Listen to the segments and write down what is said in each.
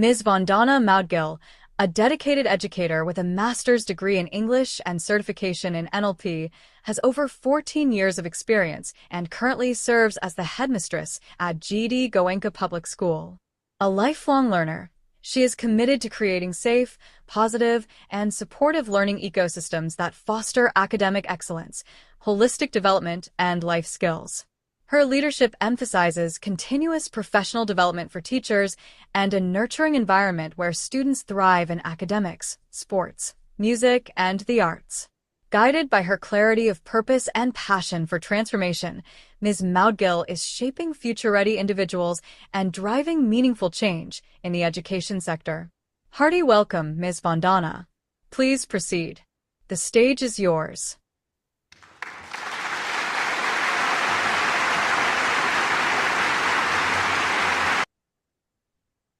Ms. Vandana Maudgil, a dedicated educator with a master's degree in English and certification in NLP, has over 14 years of experience and currently serves as the headmistress at GD Goenka Public School. A lifelong learner, she is committed to creating safe, positive, and supportive learning ecosystems that foster academic excellence, holistic development, and life skills. Her leadership emphasizes continuous professional development for teachers and a nurturing environment where students thrive in academics, sports, music, and the arts. Guided by her clarity of purpose and passion for transformation, Ms. Maudgil is shaping future-ready individuals and driving meaningful change in the education sector. Hearty welcome, Ms. Vandana. Please proceed. The stage is yours.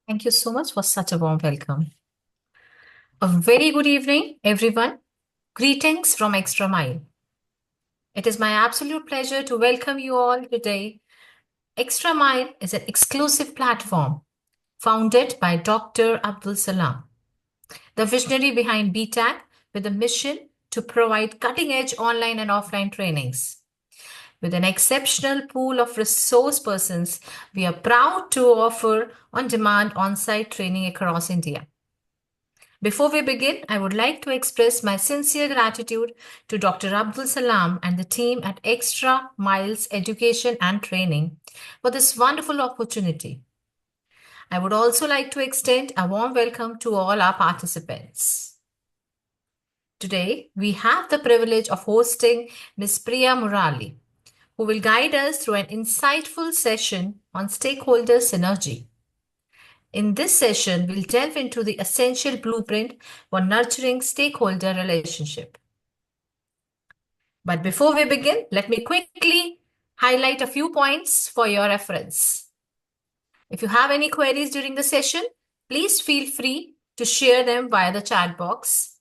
Thank you so much for such a warm welcome. A very good evening, everyone. Greetings from Extra Mile. It is my absolute pleasure to welcome you all today. Extra Mile is an exclusive platform founded by Dr. Abdul Salam, the visionary behind BTAC, with a mission to provide cutting-edge online and offline trainings. With an exceptional pool of resource persons, we are proud to offer on-demand on-site training across India. Before we begin, I would like to express my sincere gratitude to Dr. Abdul Salam and the team at Extra Miles Education and Training for this wonderful opportunity. I would also like to extend a warm welcome to all our participants. Today, we have the privilege of hosting Ms. Priya Murali, who will guide us through an insightful session on Stakeholder Synergy. In this session, we'll delve into the essential blueprint for nurturing stakeholder relationship. But before we begin, let me quickly highlight a few points for your reference. If you have any queries during the session, please feel free to share them via the chat box.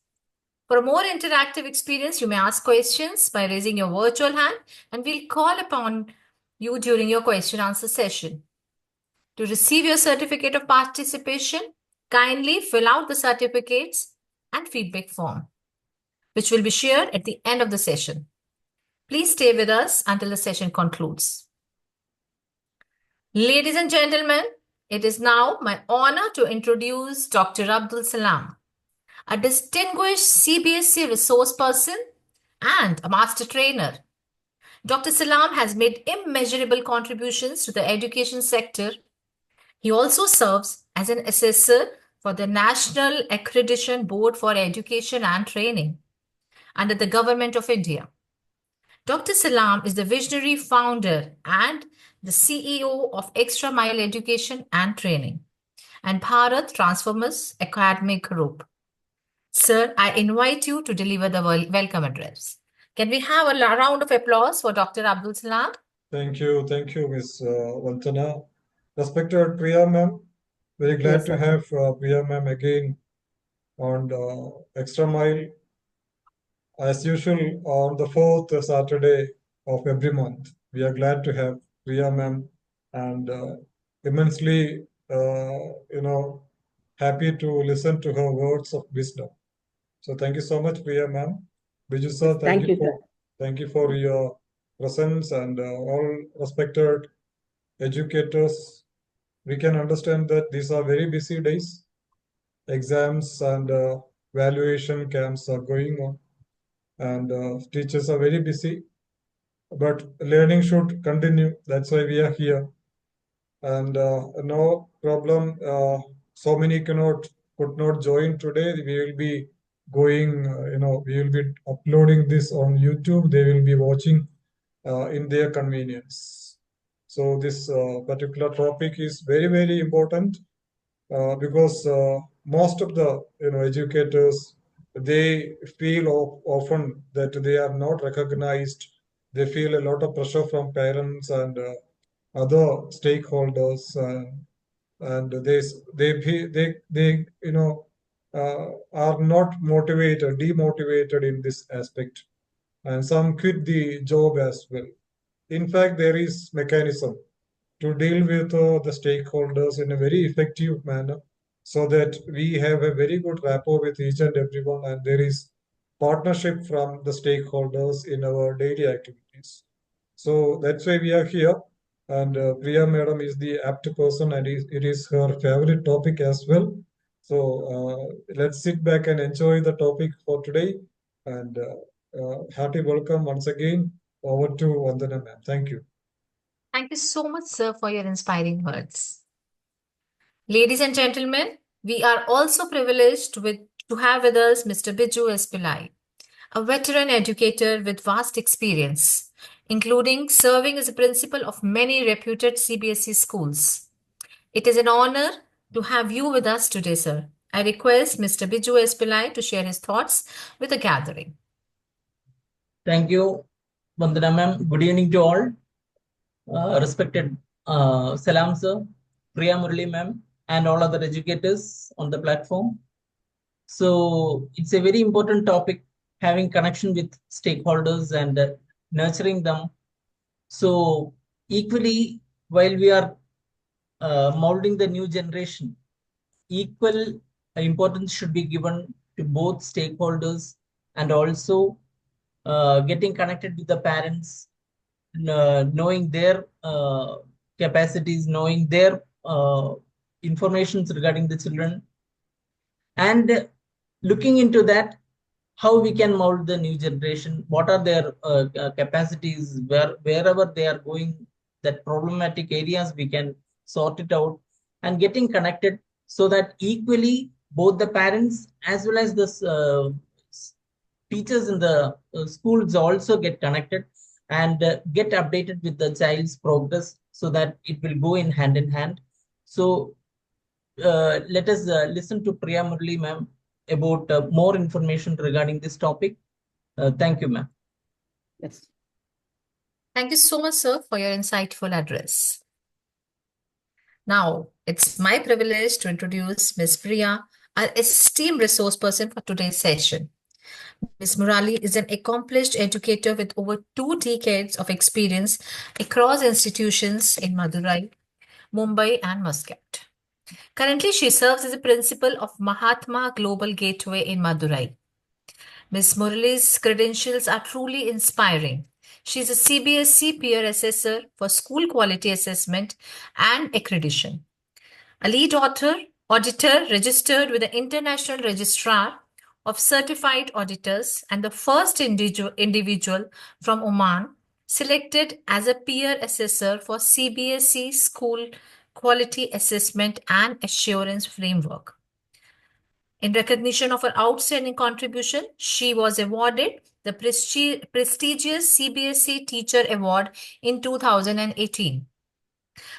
For a more interactive experience, you may ask questions by raising your virtual hand, and we'll call upon you during your question answer session. To receive your certificate of participation, kindly fill out the certificates and feedback form, which will be shared at the end of the session. Please stay with us until the session concludes. Ladies and gentlemen, it is now my honor to introduce Dr. Abdul Salam, a distinguished CBSE resource person and a master trainer. Dr. Salam has made immeasurable contributions to the education sector. He also serves as an assessor for the National Accreditation Board for Education and Training under the Government of India. Dr. Salam is the visionary founder and the CEO of Extra Mile Education and Training and Bharat Transformers Academic Group. Sir, I invite you to deliver the welcome address. Can we have a round of applause for Dr. Abdul Salam? Thank you, Ms. Vantana. Respected Priya ma'am, very glad to have Priya ma'am again on Extra Mile. As usual, on the fourth Saturday of every month, we are glad to have Priya ma'am and immensely, happy to listen to her words of wisdom. So thank you so much, Priya ma'am. Biju sir, thank you for your presence and all respected educators. We can understand that these are very busy days. Exams and valuation camps are going on, and teachers are very busy. But learning should continue. That's why we are here. And no problem. So many could not join today. We will be going. We will be uploading this on YouTube. They will be watching in their convenience. So this particular topic is very, very important because most of the educators, they feel often that they are not recognized. They feel a lot of pressure from parents and other stakeholders, and they are not demotivated in this aspect, and some quit the job as well. In fact, there is mechanism to deal with the stakeholders in a very effective manner. so that we have a very good rapport with each and everyone, and there is partnership from the stakeholders in our daily activities. So that's why we are here. And Priya Madam is the apt person, and it is her favorite topic as well. So let's sit back and enjoy the topic for today. And happy welcome once again. Over to Vandana ma'am. Thank you. Thank you so much, sir, for your inspiring words. Ladies and gentlemen, we are also privileged to have with us Mr. Biju S. Pillai, a veteran educator with vast experience, including serving as a principal of many reputed CBSE schools. It is an honor to have you with us today, sir. I request Mr. Biju S. Pillai to share his thoughts with the gathering. Thank you, Vandana ma'am. Good evening to all. Respected Salam sir, Priya Murali ma'am, and all other educators on the platform. So it's a very important topic, having connection with stakeholders and nurturing them. So equally, while we are molding the new generation, equal importance should be given to both stakeholders and also getting connected with the parents, knowing their capacities, knowing their informations regarding the children, and looking into that, how we can mold the new generation, what are their capacities, wherever they are going, that problematic areas we can sort it out, and getting connected so that equally both the parents as well as the teachers in the schools also get connected and get updated with the child's progress so that it will go in hand. So let us listen to Priya Murali ma'am about more information regarding this topic. Thank you, ma'am. Yes. Thank you so much, sir, for your insightful address. Now, it's my privilege to introduce Ms. Priya, our esteemed resource person for today's session. Ms. Murali is an accomplished educator with over 2 decades of experience across institutions in Madurai, Mumbai, and Muscat. Currently, she serves as a principal of Mahatma Global Gateway in Madurai. Ms. Murali's credentials are truly inspiring. She is a CBSE peer assessor for school quality assessment and accreditation, a lead auditor registered with the International Registrar of Certified Auditors, and the first individual from Oman selected as a peer assessor for CBSE School Quality Assessment and Assurance Framework. In recognition of her outstanding contribution, she was awarded the prestigious CBSE Teacher Award in 2018.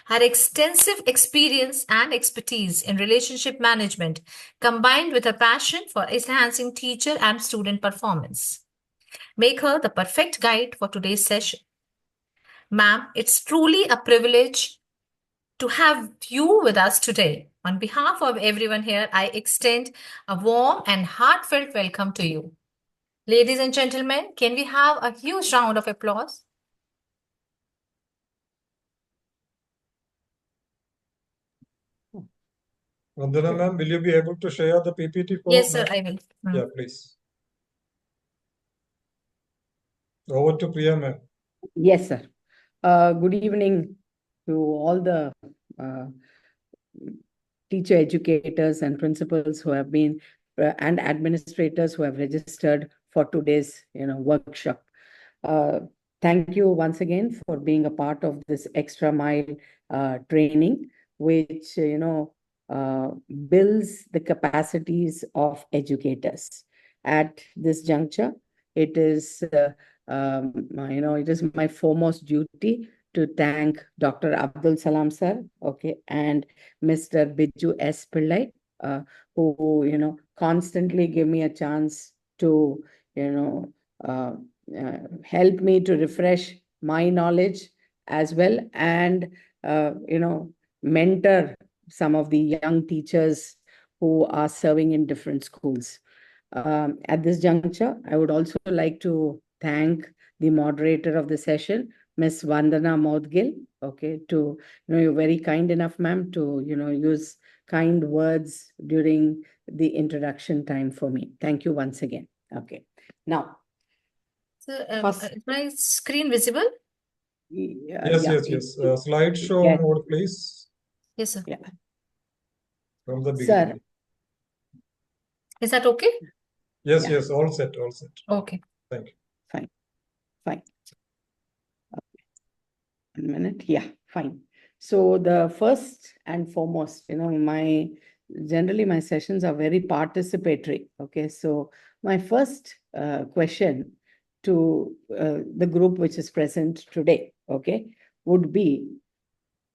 Her extensive experience and expertise in relationship management, combined with her passion for enhancing teacher and student performance, make her the perfect guide for today's session. Ma'am, it's truly a privilege to have you with us today. On behalf of everyone here, I extend a warm and heartfelt welcome to you. Ladies and gentlemen, can we have a huge round of applause? Vandana ma'am, will you be able to share the PPT for Yes, sir, I will. Yeah, please. Over to Priya ma'am. Yes, sir. Good evening to all the teacher educators and principals who have been and administrators who have registered for today's workshop. Thank you once again for being a part of this extra mile training, which builds the capacities of educators. At this juncture, it is it is my foremost duty to thank Dr. Abdul Salam sir, okay, and Mr. Biju S. Pillai, who constantly give me a chance to help me to refresh my knowledge as well, and mentor some of the young teachers who are serving in different schools. At this juncture, I would also like to thank the moderator of the session, Ms. Vandana Modgil, okay, you're very kind enough, ma'am, to use kind words during the introduction time for me. Thank you once again. Okay. Now, So, is my screen visible? Yes. Slideshow mode, please. Yes, sir. Yeah. From the Sir. beginning. Is that okay? Yes, all set. Okay. Thank you. Fine. Okay. 1 minute. Yeah, fine. So the first and foremost, generally my sessions are very participatory. Okay, so my first question to the group which is present today, okay, would be,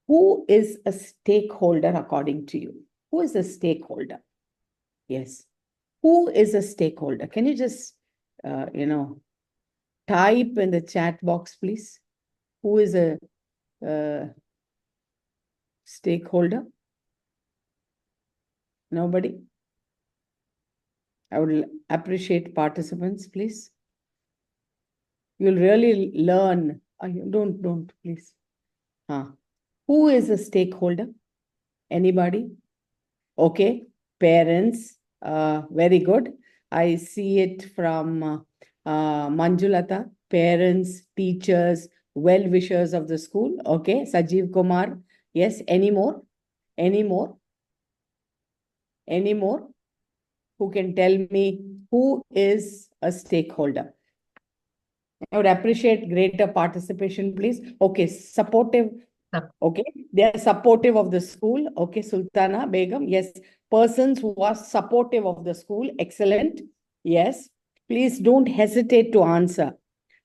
who is a stakeholder according to you? Who is a stakeholder? Yes. Who is a stakeholder? Can you just, type in the chat box, please? Who is a stakeholder? Nobody? I would appreciate participants, please. You'll really learn. Don't, please. Who is a stakeholder? Anybody? Okay. Parents. Very good. I see it from Manjulata. Parents, teachers, well-wishers of the school. Okay. Sajeev Kumar. Yes. Any more? Who can tell me who is a stakeholder? I would appreciate greater participation, please. Okay, supportive. Okay, they are supportive of the school. Okay, Sultana Begum. Yes, persons who are supportive of the school. Excellent. Yes, please don't hesitate to answer.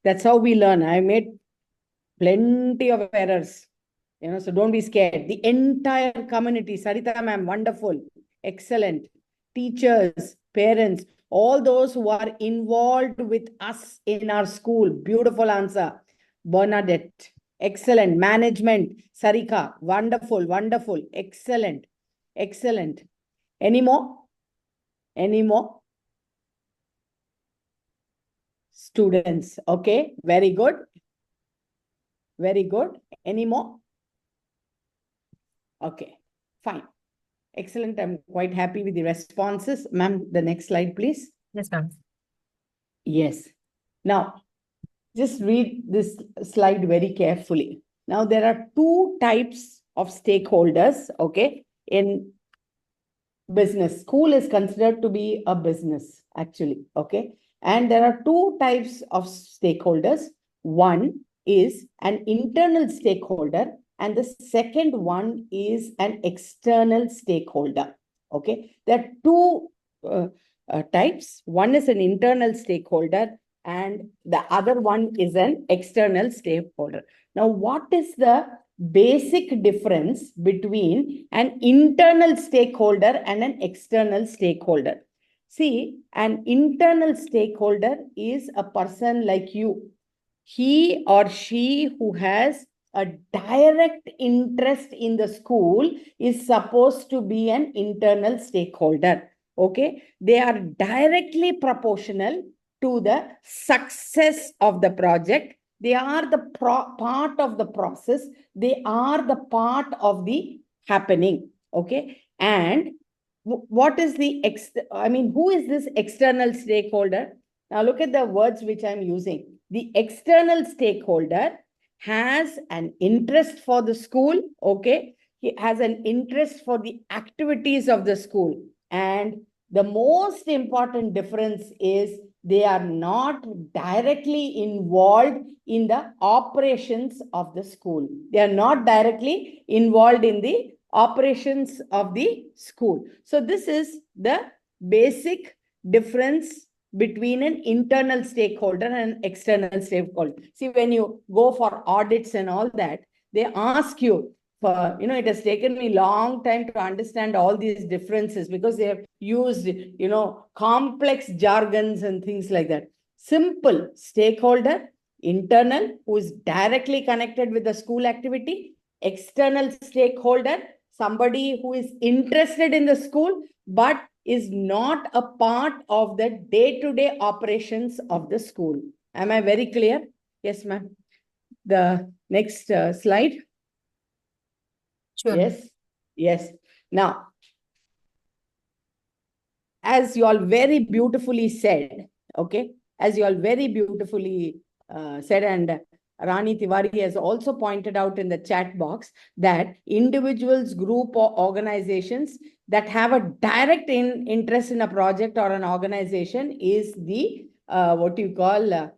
That's how we learn. I made plenty of errors. So don't be scared. The entire community, Sarita ma'am, wonderful. Excellent. Teachers, parents, all those who are involved with us in our school. Beautiful answer. Bernadette. Excellent. Management. Sarika. Wonderful. Excellent. Any more? Students. Okay. Very good. Any more? Okay. Fine. Excellent. I'm quite happy with the responses. Ma'am, the next slide, please. Yes, ma'am. Yes. Now, just read this slide very carefully. Now, there are two types of stakeholders, okay, in business. School is considered to be a business, actually, okay? And there are two types of stakeholders. One is an internal stakeholder, and the second one is an external stakeholder. Okay, there are two types. One is an internal stakeholder, and the other one is an external stakeholder. Now, what is the basic difference between an internal stakeholder and an external stakeholder? See, an internal stakeholder is a person like you. He or she who has a direct interest in the school is supposed to be an internal stakeholder. Okay, they are directly proportional to the success of the project. They are the part of the process. They are the part of the happening. Okay, and what is the who is this external stakeholder? Now look at the words which I'm using. The external stakeholder has an interest for the school, okay? He has an interest for the activities of the school. And the most important difference is they are not directly involved in the operations of the school. They are not directly involved in the operations of the school. So this is the basic difference between an internal stakeholder and an external stakeholder. See, when you go for audits and all that, they ask you for, it has taken me a long time to understand all these differences because they have used, complex jargons and things like that. Simple stakeholder, internal, who is directly connected with the school activity. External stakeholder, somebody who is interested in the school, but is not a part of the day-to-day operations of the school. Am I very clear? Yes, ma'am. The next slide. Sure. Yes. Now, as you all very beautifully said, okay, as you all very beautifully said, and Rani Tiwari has also pointed out in the chat box that individuals, group, or organizations that have a direct interest in a project or an organization is the what you call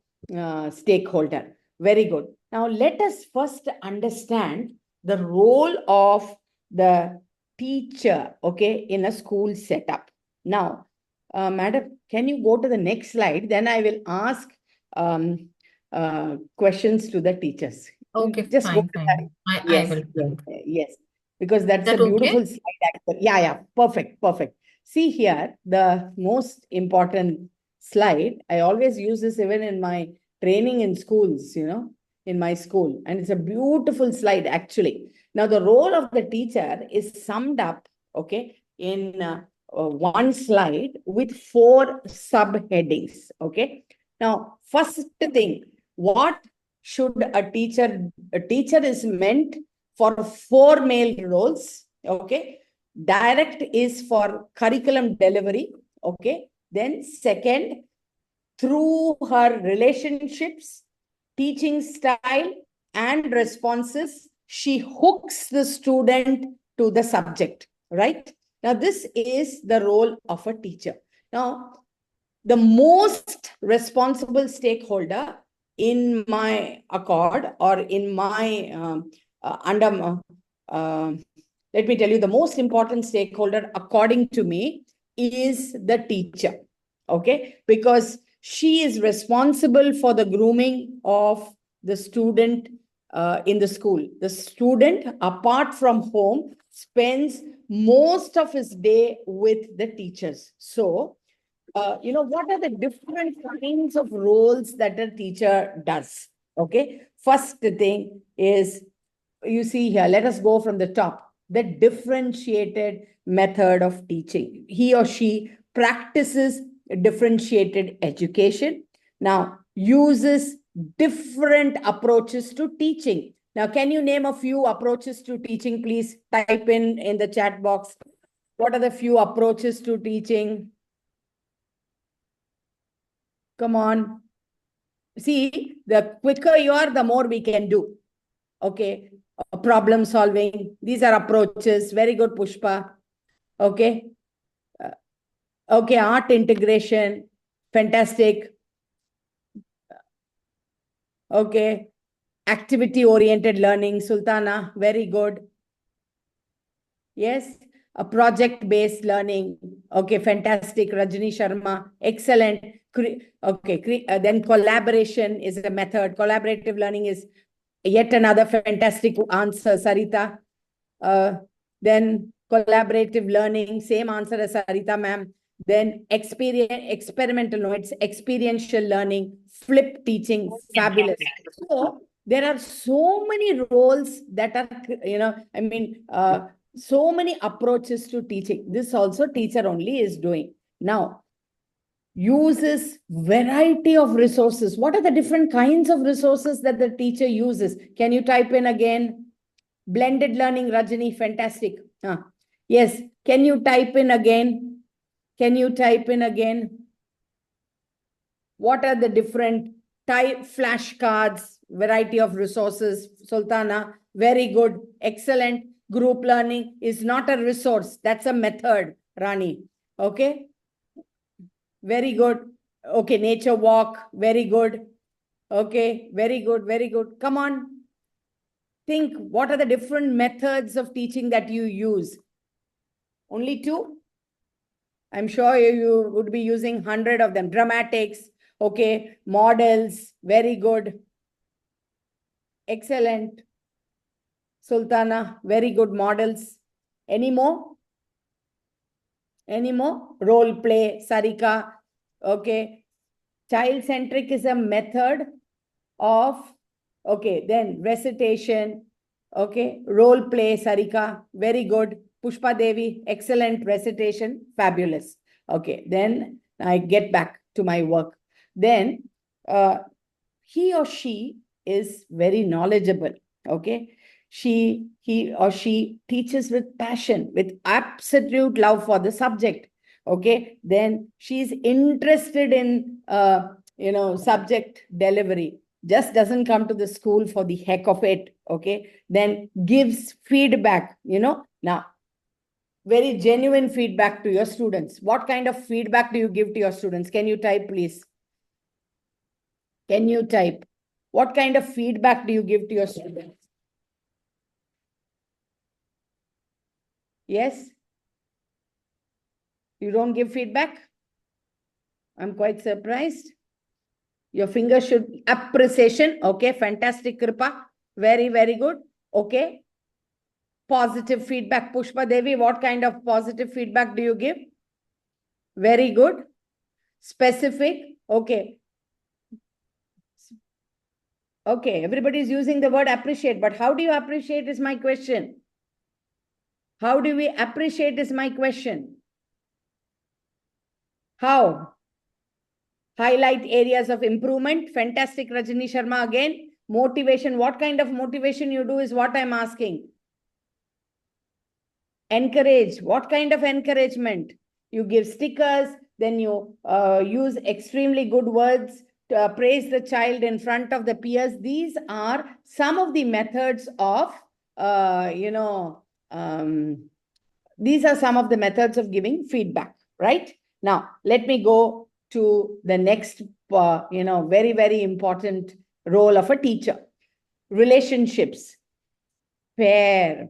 stakeholder. Very good. Now, let us first understand the role of the teacher, okay, in a school setup. Now, madam, can you go to the next slide? Then I will ask questions to the teachers. Okay, Just fine, go to fine. that. I Yes, will. yes, because that's That a beautiful okay? slide. Actually. Yeah, perfect, perfect. See here, the most important slide. I always use this even in my training in schools, in my school. And it's a beautiful slide, actually. Now, the role of the teacher is summed up, okay, in one slide with 4 subheadings, okay. Now, first thing, what should a teacher is meant for 4 main roles, okay. Direct is for curriculum delivery, okay. Then second, through her relationships, teaching style, and responses, she hooks the student to the subject, right? Now, this is the role of a teacher. Now, the most responsible stakeholder in my accord or in my let me tell you, the most important stakeholder according to me is the teacher, okay, because she is responsible for the grooming of the student in the school. The student, apart from home, spends most of his day with the teachers. So what are the different kinds of roles that a teacher does? Okay. First thing is, you see here, let us go from the top. The differentiated method of teaching. He or she practices differentiated education. Now, uses different approaches to teaching. Now, can you name a few approaches to teaching? Please type in the chat box. What are the few approaches to teaching? Come on. See, the quicker you are, the more we can do. Okay. Problem solving. These are approaches. Very good, Pushpa. Okay. Okay. Art integration. Fantastic. Okay. Activity-oriented learning. Sultana. Very good. Yes. A project-based learning. Okay. Fantastic. Rajni Sharma. Excellent. Okay. Then collaboration is a method. Collaborative learning is yet another fantastic answer, Sarita. Then collaborative learning, same answer as Sarita ma'am. Then experimental, no, it's experiential learning, flip teaching, fabulous. So there are so many roles that are, so many approaches to teaching. This also teacher only is doing. Now, uses variety of resources. What are the different kinds of resources that the teacher uses? Can you type in again? Blended learning, Rajani, fantastic. Yes, can you type in again? Can you type in again? What are the different type flashcards, variety of resources? Sultana, very good, excellent. Group learning is not a resource, that's a method, Rani. Okay, very good. Okay, nature walk, very good. Okay, very good, very good. Come on. Think, what are the different methods of teaching that you use? Only 2? I'm sure you would be using 100 of them. Dramatics, okay, models, very good. Excellent. Sultana, very good models. Any more? Any more? Role play, Sarika, okay. Child-centric is a method of, okay, then recitation, okay, role play, Sarika, very good. Pushpa Devi, excellent recitation, fabulous. Okay, then I get back to my work. Then he or she is very knowledgeable, okay. He or she teaches with passion, with absolute love for the subject. Okay, then she's interested in, subject delivery, just doesn't come to the school for the heck of it. Okay, then gives feedback, now very genuine feedback to your students. What kind of feedback do you give to your students? Can you type, please? Can you type? What kind of feedback do you give to your students? Yes? You don't give feedback? I'm quite surprised. Your finger should appreciation. Okay, fantastic, Kripa. Very, very good. Okay. Positive feedback. Pushpa Devi, what kind of positive feedback do you give? Very good. Specific. Okay. Okay, everybody's using the word appreciate, but how do you appreciate is my question. How do we appreciate is my question. How? Highlight areas of improvement. Fantastic, Rajini Sharma again. Motivation. What kind of motivation you do is what I'm asking. Encourage. What kind of encouragement? You give stickers, then you use extremely good words to praise the child in front of the peers. These are some of the methods of, these are some of the methods of giving feedback, right? Now, let me go to the next, very, very important role of a teacher. Relationships. Fair.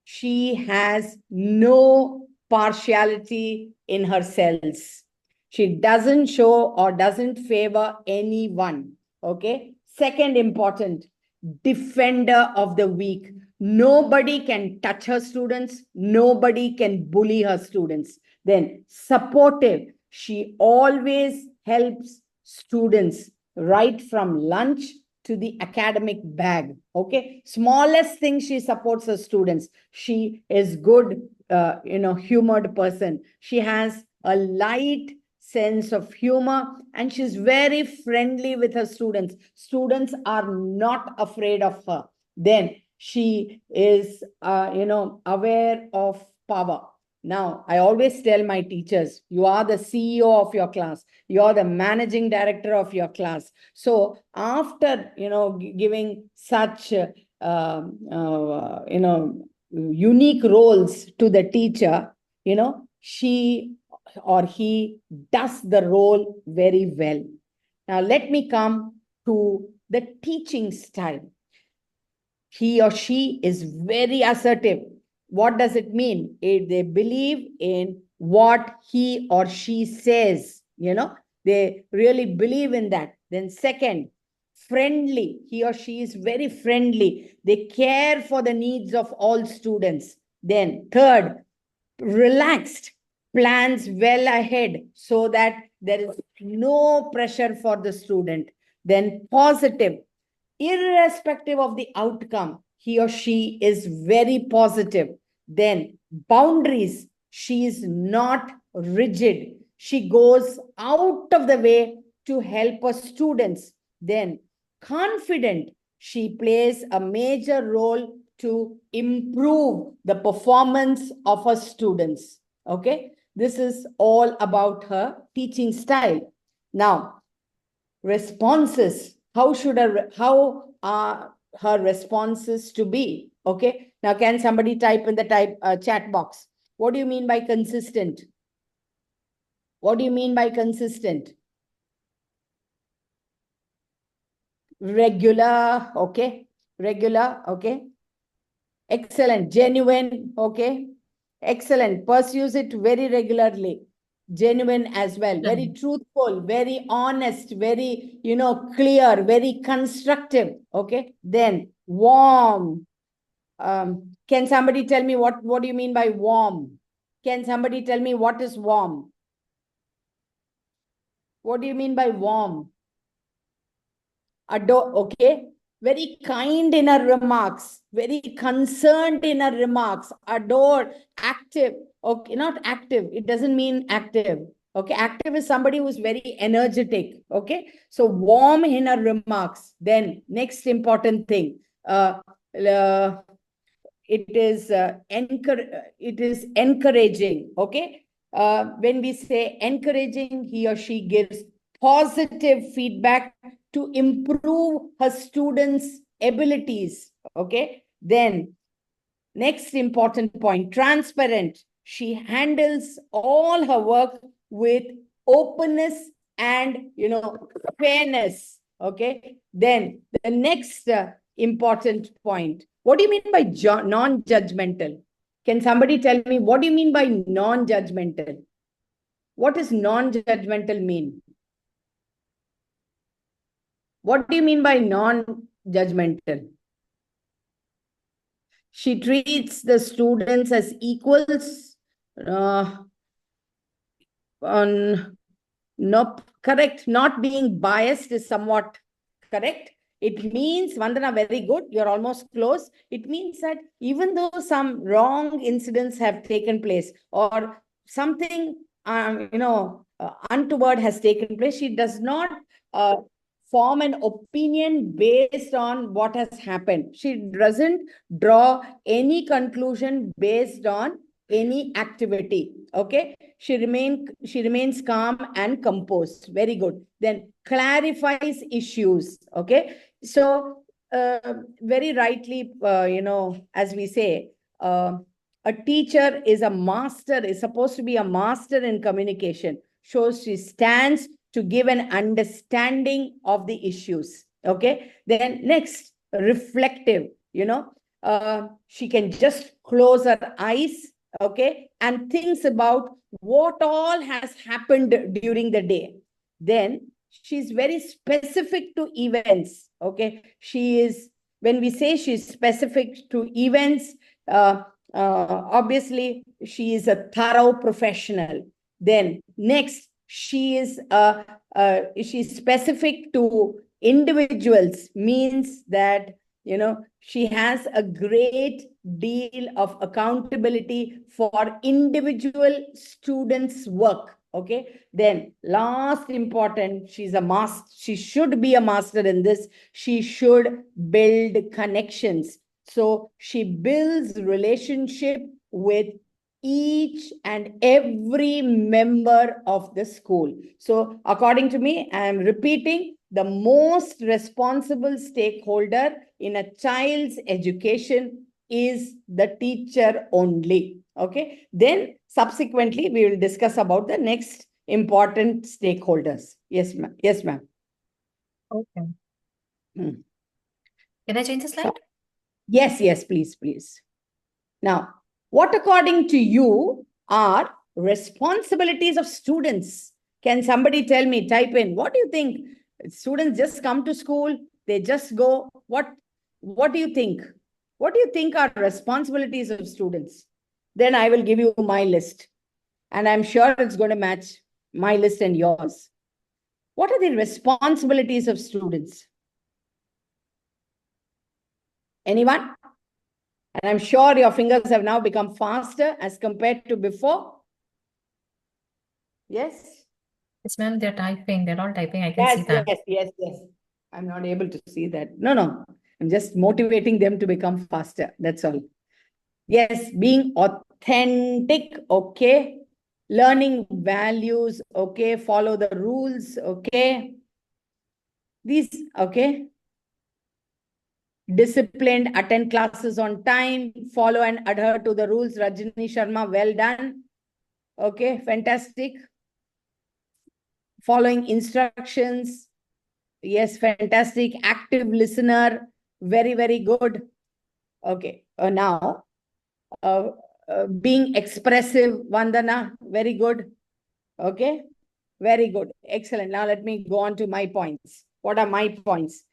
She has no partiality in her cells. She doesn't show or doesn't favor anyone. Okay. Second important, defender of the weak. Nobody can touch her students. Nobody can bully her students. Then supportive. She always helps students right from lunch to the academic bag. Okay. Smallest thing, she supports her students. She is good, humored person. She has a light sense of humor and she's very friendly with her students. Students are not afraid of her. Then she is, aware of power. Now, I always tell my teachers, you are the CEO of your class. You're the managing director of your class. So after, giving such, unique roles to the teacher, she or he does the role very well. Now, let me come to the teaching style. He or she is very assertive. What does it mean? They believe in what he or she says, they really believe in that. Then second, friendly. He or she is very friendly. They care for the needs of all students. Then third, relaxed, plans well ahead so that there is no pressure for the student. Then positive, irrespective of the outcome, he or she is very positive. Then boundaries, she is not rigid. She goes out of the way to help her students. Then confident, she plays a major role to improve the performance of her students. Okay, this is all about her teaching style. Now, responses. How are her responses to be? Okay. Now, can somebody type in the chat box? What do you mean by consistent? What do you mean by consistent? Regular. Okay. Regular. Okay. Excellent. Genuine. Okay. Excellent. Pursues it very regularly. Genuine as well. Very truthful, very honest, very, clear, very constructive. Okay. Then warm. Can somebody tell me what do you mean by warm? Can somebody tell me what is warm? What do you mean by warm? Adore. Okay. Very kind in her remarks, very concerned in her remarks, adore, active. Okay, not active. It doesn't mean active. Okay, active is somebody who's very energetic. Okay, so warm in her remarks. Then next important thing, it is encouraging. Okay, when we say encouraging, he or she gives positive feedback to improve her students' abilities. Okay. Then next important point, transparent. She handles all her work with openness and, fairness. Okay. Then the next important point. What do you mean by non-judgmental? Can somebody tell me what do you mean by non-judgmental? What does non-judgmental mean? What do you mean by non-judgmental? She treats the students as equals. Correct. Not being biased is somewhat correct. It means, Vandana, very good. You're almost close. It means that even though some wrong incidents have taken place or something, untoward has taken place, she does not form an opinion based on what has happened. She doesn't draw any conclusion based on any activity. Okay. She remains calm and composed. Very good. Then clarifies issues. Okay. So very rightly, as we say, a teacher is supposed to be a master in communication. So she stands to give an understanding of the issues. Okay. Then next, reflective, she can just close her eyes, okay, and thinks about what all has happened during the day. Then she's very specific to events. Okay. When we say she's specific to events, obviously she is a thorough professional. Then next, she's specific to individuals, means that she has a great deal of accountability for individual students' work. Okay. Then last important, she should be a master in this. She should build connections. So she builds relationship with each and every member of the school. So according to me, I am repeating, the most responsible stakeholder in a child's education is the teacher only. Okay. Then subsequently, we will discuss about the next important stakeholders. Yes, ma'am. Yes, ma'am. Okay. Can I change the slide? Yes, please. Now, what according to you are responsibilities of students? Can somebody tell me, type in, what do you think? Students just come to school, they just go. What do you think? What do you think are responsibilities of students? Then I will give you my list. And I'm sure it's going to match my list and yours. What are the responsibilities of students? Anyone? And I'm sure your fingers have now become faster as compared to before. Yes? Yes, ma'am, they're typing. They're all typing. I can see that. Yes. I'm not able to see that. No. I'm just motivating them to become faster. That's all. Yes, being authentic, okay. Learning values, okay. Follow the rules, okay. Okay. Disciplined, attend classes on time, follow and adhere to the rules. Rajini Sharma, well done. Okay, fantastic. Following instructions. Yes, fantastic. Active listener. Very, very good. Okay, now, being expressive, Vandana, very good. Okay, very good. Excellent. Now let me go on to my points. What are my points?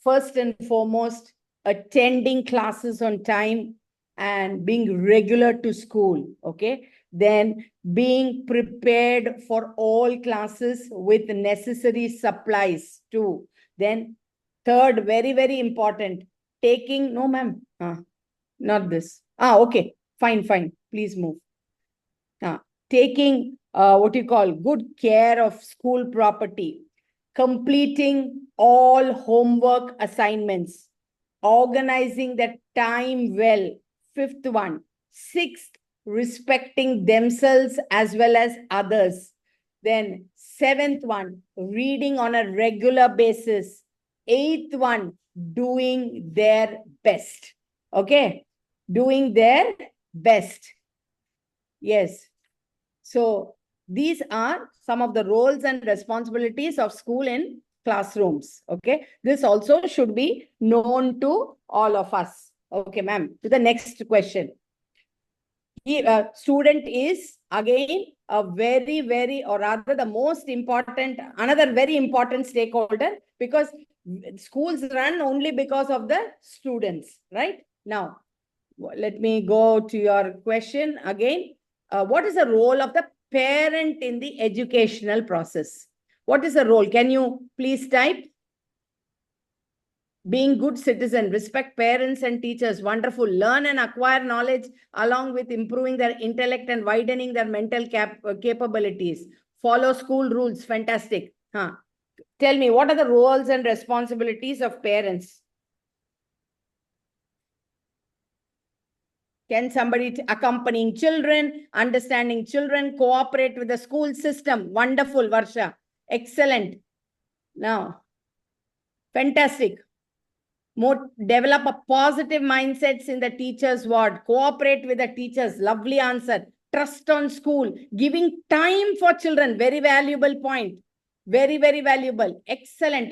First and foremost, attending classes on time and being regular to school. Okay. Then being prepared for all classes with necessary supplies too. Then third, very, very important, taking, no ma'am, not this. Okay, fine. Please move. Taking what you call good care of school property, completing all homework assignments, organizing the time well. Fifth one. Sixth, respecting themselves as well as others. Then 7th one, reading on a regular basis. 8th one, doing their best. Okay, doing their best. Yes. So these are some of the roles and responsibilities of school in classrooms. Okay, this also should be known to all of us. Okay, ma'am. To the next question. Student is again a very, or rather the most important, another very important stakeholder, because schools run only because of the students, right? Now, let me go to your question again. What is the role of the parent in the educational process? What is the role? Can you please type? Being good citizen, respect parents and teachers, wonderful. Learn and acquire knowledge along with improving their intellect and widening their mental capabilities. Follow school rules, fantastic. Tell me, what are the roles and responsibilities of parents? Can somebody accompanying children, understanding children, cooperate with the school system? Wonderful, Varsha. Excellent. Now, fantastic. Develop a positive mindsets in the teacher's ward. Cooperate with the teachers. Lovely answer. Trust on school. Giving time for children. Very valuable point. Very valuable. Excellent.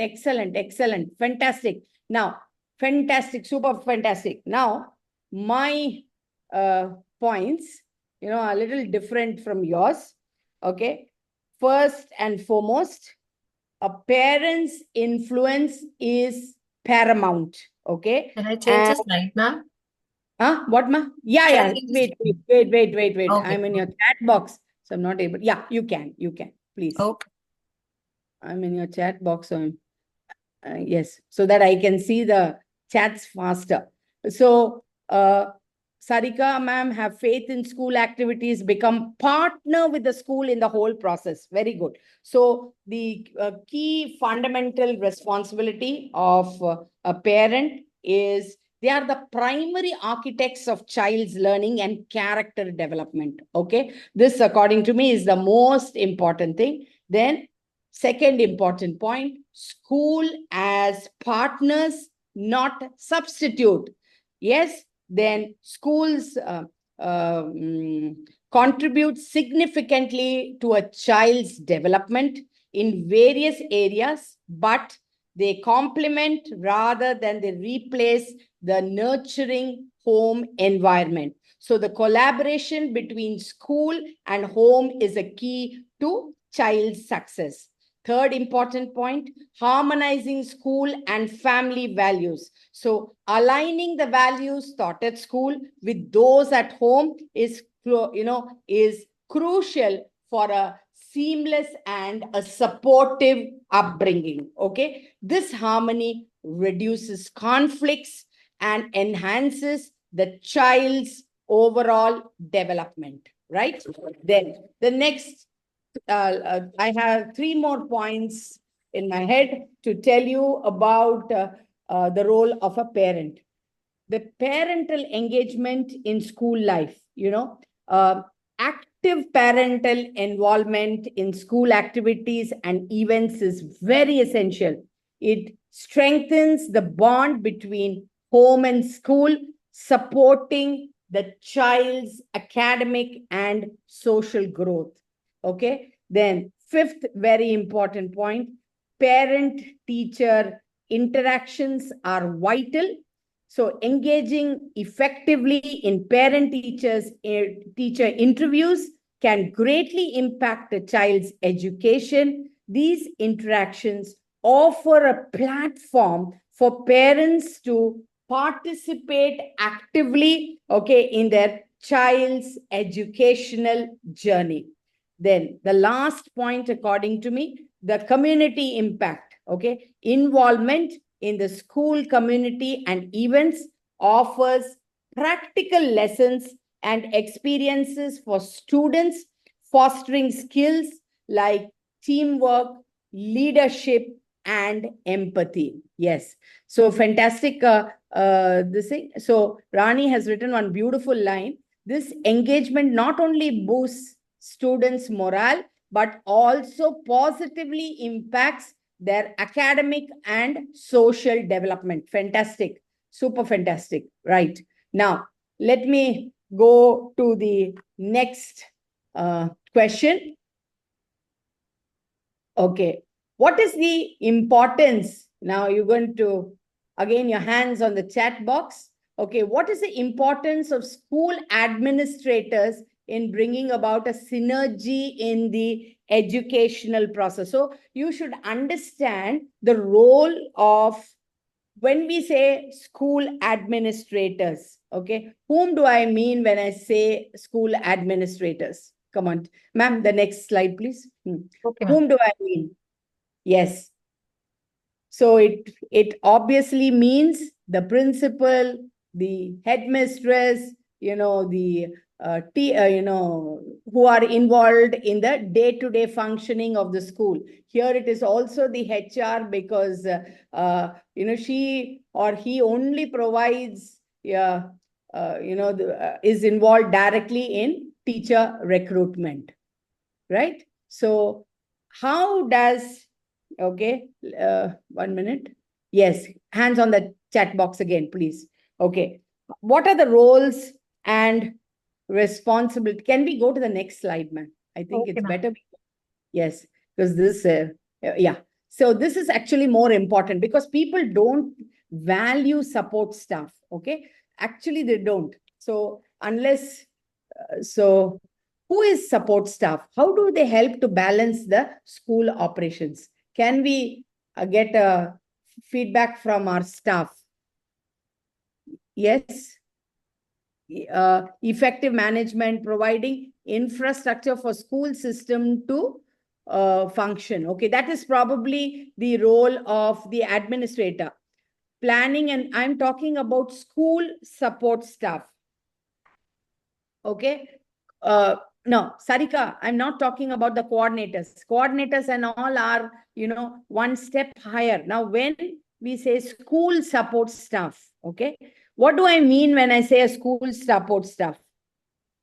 Fantastic. Now, fantastic. Super fantastic. Now, my points, a little different from yours. Okay. First and foremost, a parent's influence is paramount. Okay. Can I change the slide, ma'am? What, ma? Yeah. Wait. Okay. I'm in your chat box, so I'm not able. Yeah, you can, please. Okay. I'm in your chat box, so yes, so that I can see the chats faster. So, Sarika ma'am, have faith in school activities, become partner with the school in the whole process. Very good. So the key fundamental responsibility of a parent is they are the primary architects of child's learning and character development. Okay. This, according to me, is the most important thing. Then, second important point, school as partners, not substitute. Yes, then schools contribute significantly to a child's development in various areas, but they complement rather than they replace the nurturing home environment. So the collaboration between school and home is a key to child's success. Third important point, harmonizing school and family values. So aligning the values taught at school with those at home is crucial for a seamless and a supportive upbringing. Okay, this harmony reduces conflicts and enhances the child's overall development, right? Then the next, I have 3 more points in my head to tell you about the role of a parent. The parental engagement in school life, active parental involvement in school activities and events is very essential. It strengthens the bond between home and school, supporting the child's academic and social growth. Okay. Then, fifth very important point, parent-teacher interactions are vital. So engaging effectively in parent-teacher interviews can greatly impact a child's education. These interactions offer a platform for parents to participate actively, okay, in their child's educational journey. Then the last point, according to me, the community impact, okay, involvement in the school community and events offers practical lessons and experiences for students, fostering skills like teamwork, leadership, and empathy. Yes. So fantastic. This thing. So Rani has written one beautiful line. This engagement not only boosts students' morale, but also positively impacts their academic and social development. Fantastic. Super fantastic. Right. Now, let me go to the next question. Okay. What is the importance? Now you're going to, again, your hands on the chat box. Okay. What is the importance of school administrators in bringing about a synergy in the educational process? So you should understand the role of, when we say school administrators, okay, whom do I mean when I say school administrators? Come on, ma'am, the next slide, please. Okay, Whom do I mean? Yes. So it obviously means the principal, the headmistress, the who are involved in the day-to-day functioning of the school. Here it is also the HR, because she or he only provides is involved directly in teacher recruitment, right? So how does, okay, 1 minute. Yes, hands on the chat box again, please. Okay, what are the roles and responsibility? Can we go to the next slide, ma'am? I think it's better. Yes, because this, yeah. So this is actually more important because people don't value support staff, okay? Actually, they don't. So unless, so who is support staff? How do they help to balance the school operations? Can we get a feedback from our staff? Yes. Effective management, providing infrastructure for school system to function. Okay, that is probably the role of the administrator. Planning, and I'm talking about school support staff. Okay. No, Sarika, I'm not talking about the coordinators. Coordinators and all are, one step higher. Now, when we say school support staff, okay, what do I mean when I say a school support staff?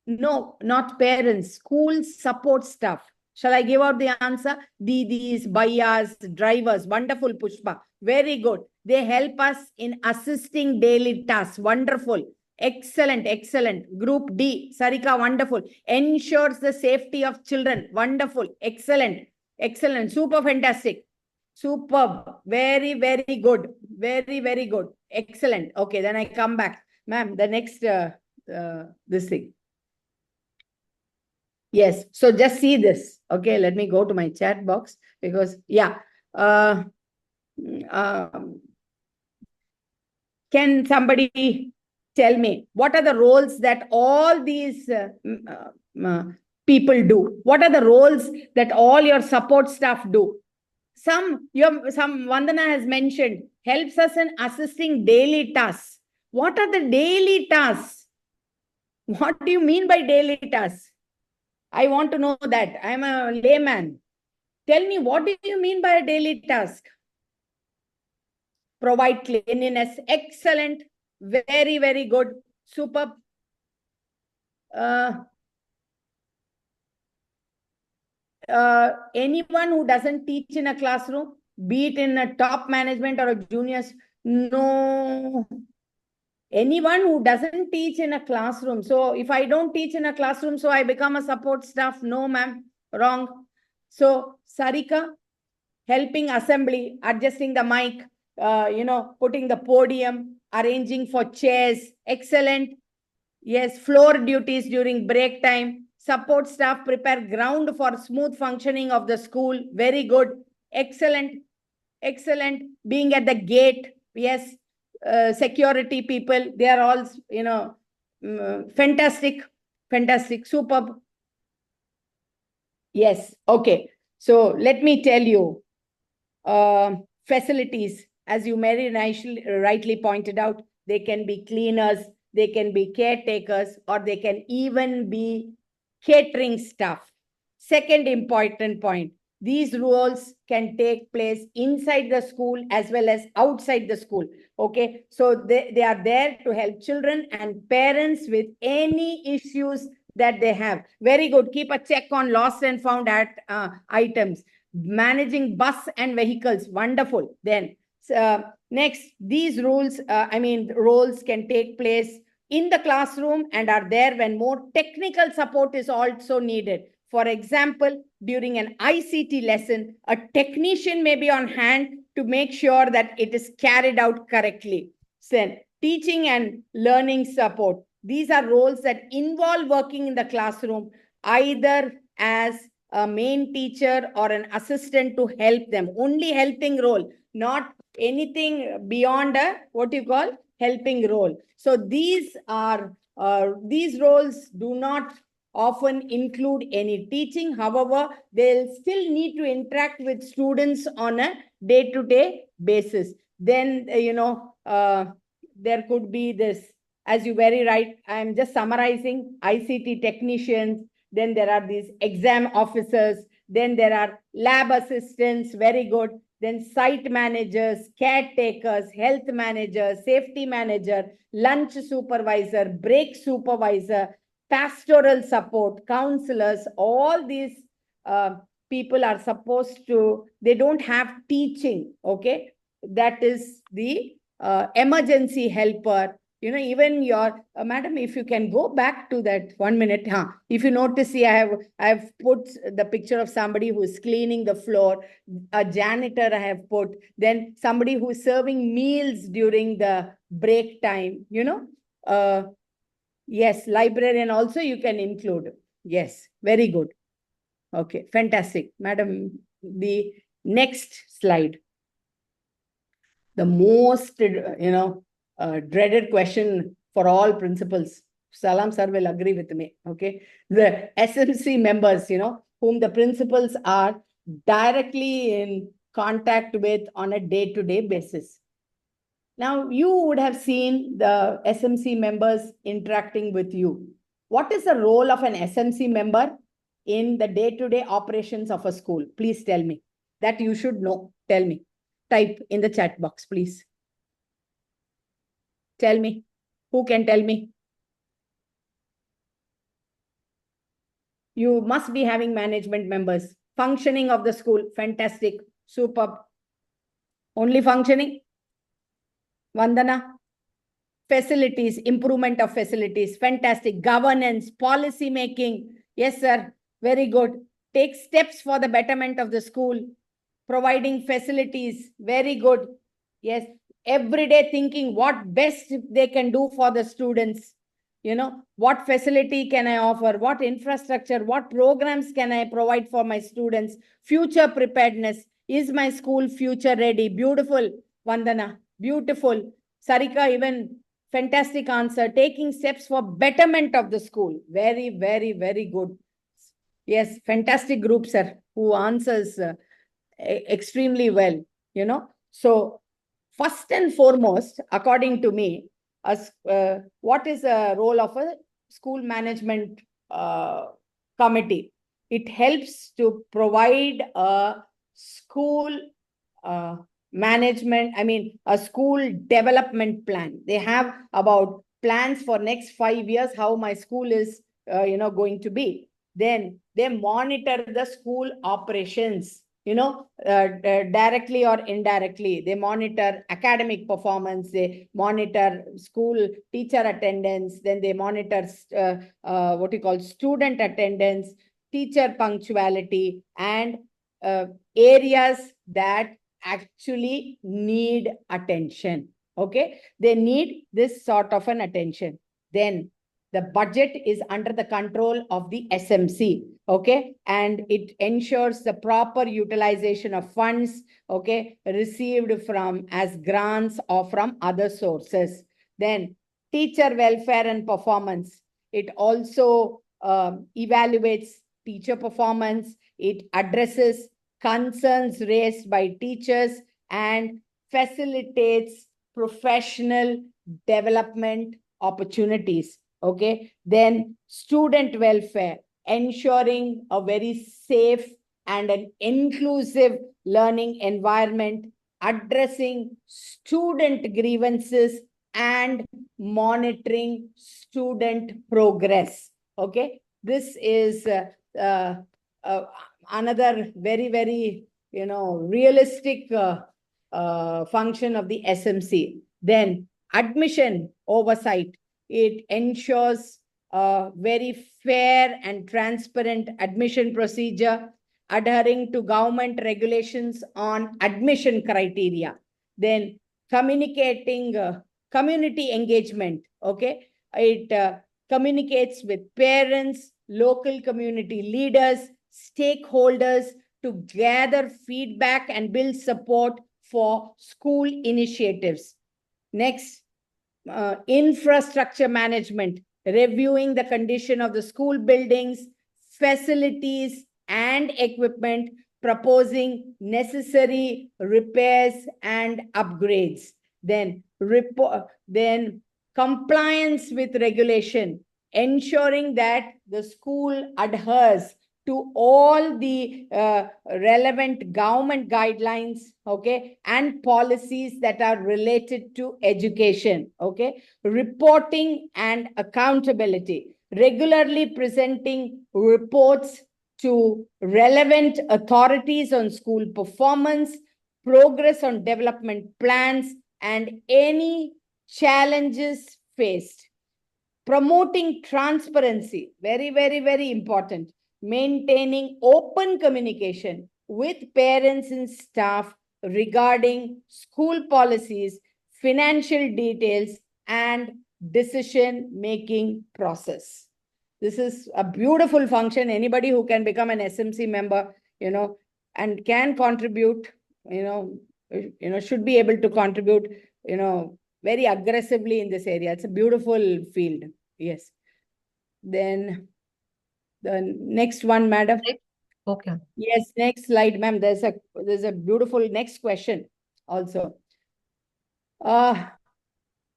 No, not parents, school support staff. Shall I give out the answer? Didis, bayas, drivers. Wonderful, Pushpa. Very good. They help us in assisting daily tasks. Wonderful. Excellent, excellent. Group D, Sarika, wonderful. Ensures the safety of children. Wonderful. Excellent. Excellent. Super fantastic. Superb. Very, very good. Very, very good. Excellent. Okay, then I come back. Ma'am, the next, this thing. Yes, so just see this. Okay, let me go to my chat box because, yeah. Can somebody tell me what are the roles that all these people do? What are the roles that all your support staff do? Some Vandana has mentioned, helps us in assisting daily tasks. What are the daily tasks? What do you mean by daily tasks? I want to know that. I'm a layman. Tell me, what do you mean by a daily task? Provide cleanliness. Excellent. Very, very good. Superb. Anyone who doesn't teach in a classroom, be it in a top management or a juniors, no. Anyone who doesn't teach in a classroom. So if I don't teach in a classroom, so I become a support staff. No, ma'am. Wrong. So Sarika, helping assembly, adjusting the mic, putting the podium, arranging for chairs. Excellent. Yes, floor duties during break time. Support staff prepare ground for smooth functioning of the school. Very good. Excellent. Excellent. Being at the gate. Yes. Security people. They are all, fantastic. Fantastic. Superb. Yes. Okay. So let me tell you, facilities, as you very rightly pointed out, they can be cleaners, they can be caretakers, or they can even be catering staff. Second important point, These roles can take place inside the school as well as outside the school. Okay, so they are there to help children and parents with any issues that they have. Very good. Keep a check on lost and found at items. Managing bus and vehicles. Wonderful. Then next, these roles can take place in the classroom and are there when more technical support is also needed. For example, during an ICT lesson, a technician may be on hand to make sure that it is carried out correctly. Then, teaching and learning support. These are roles that involve working in the classroom, either as a main teacher or an assistant to help them. Only helping role, not anything beyond a what you call helping role. So these roles do not often include any teaching. However, they'll still need to interact with students on a day-to-day basis. Then, there could be this, as you very right, I'm just summarizing, ICT technicians, then there are these exam officers, then there are lab assistants, very good, then site managers, caretakers, health managers, safety manager, lunch supervisor, break supervisor, pastoral support, counselors, all these people are supposed to, they don't have teaching, okay? That is the emergency helper. Even your, madam, if you can go back to that 1 minute. If you notice, see, I've put the picture of somebody who's cleaning the floor, a janitor I have put, then somebody who's serving meals during the break time, yes, librarian also you can include. Yes, very good. Okay, fantastic. Madam, the next slide. The most, dreaded question for all principals. Salam sir will agree with me. Okay. The SMC members, whom the principals are directly in contact with on a day-to-day basis. Now, you would have seen the SMC members interacting with you. What is the role of an SMC member in the day-to-day operations of a school? Please tell me. That you should know. Tell me. Type in the chat box, please. Tell me. Who can tell me? You must be having management members. Functioning of the school. Fantastic. Superb. Only functioning? Vandana? Facilities, improvement of facilities. Fantastic. Governance, policy making. Yes, sir. Very good. Take steps for the betterment of the school. Providing facilities. Very good. Yes. Everyday thinking what best they can do for the students. What facility can I offer? What infrastructure? What programs can I provide for my students? Future preparedness. Is my school future ready? Beautiful, Vandana. Beautiful. Sarika, even fantastic answer. Taking steps for betterment of the school. Very, very, very good. Yes, fantastic group, sir, who answers extremely well. So first and foremost, according to me, what is the role of a school management committee? It helps to provide a school management, a school development plan. They have about plans for next 5 years, how my school is, going to be. Then they monitor the school operations, directly or indirectly. They monitor academic performance, they monitor school teacher attendance, then they monitor student attendance, teacher punctuality, and areas that actually need attention. Okay, they need this sort of an attention. Then the budget is under the control of the SMC, okay, and it ensures the proper utilization of funds, okay, received from as grants or from other sources. Then teacher welfare and performance. It also evaluates teacher performance. It addresses concerns raised by teachers and facilitates professional development opportunities. Okay, then student welfare, ensuring a very safe and an inclusive learning environment, addressing student grievances and monitoring student progress. Okay, this is uh, another very, very, realistic function of the SMC. Then admission oversight. It ensures a very fair and transparent admission procedure, adhering to government regulations on admission criteria. Then communicating community engagement. Okay, it communicates with parents, local community leaders, stakeholders to gather feedback and build support for school initiatives. Next, infrastructure management, reviewing the condition of the school buildings, facilities, and equipment, proposing necessary repairs and upgrades. Then compliance with regulation, ensuring that the school adheres to all the relevant government guidelines, okay, and policies that are related to education, okay. Reporting and accountability, regularly presenting reports to relevant authorities on school performance, progress on development plans, and any challenges faced. Promoting transparency, very, very, very important. Maintaining open communication with parents and staff regarding school policies, financial details, and decision-making process. This is a beautiful function. Anybody who can become an SMC member, and can contribute, should be able to contribute, very aggressively in this area. It's a beautiful field. Yes. Then the next one, madam. Okay. Yes, next slide, ma'am. There's a beautiful next question also.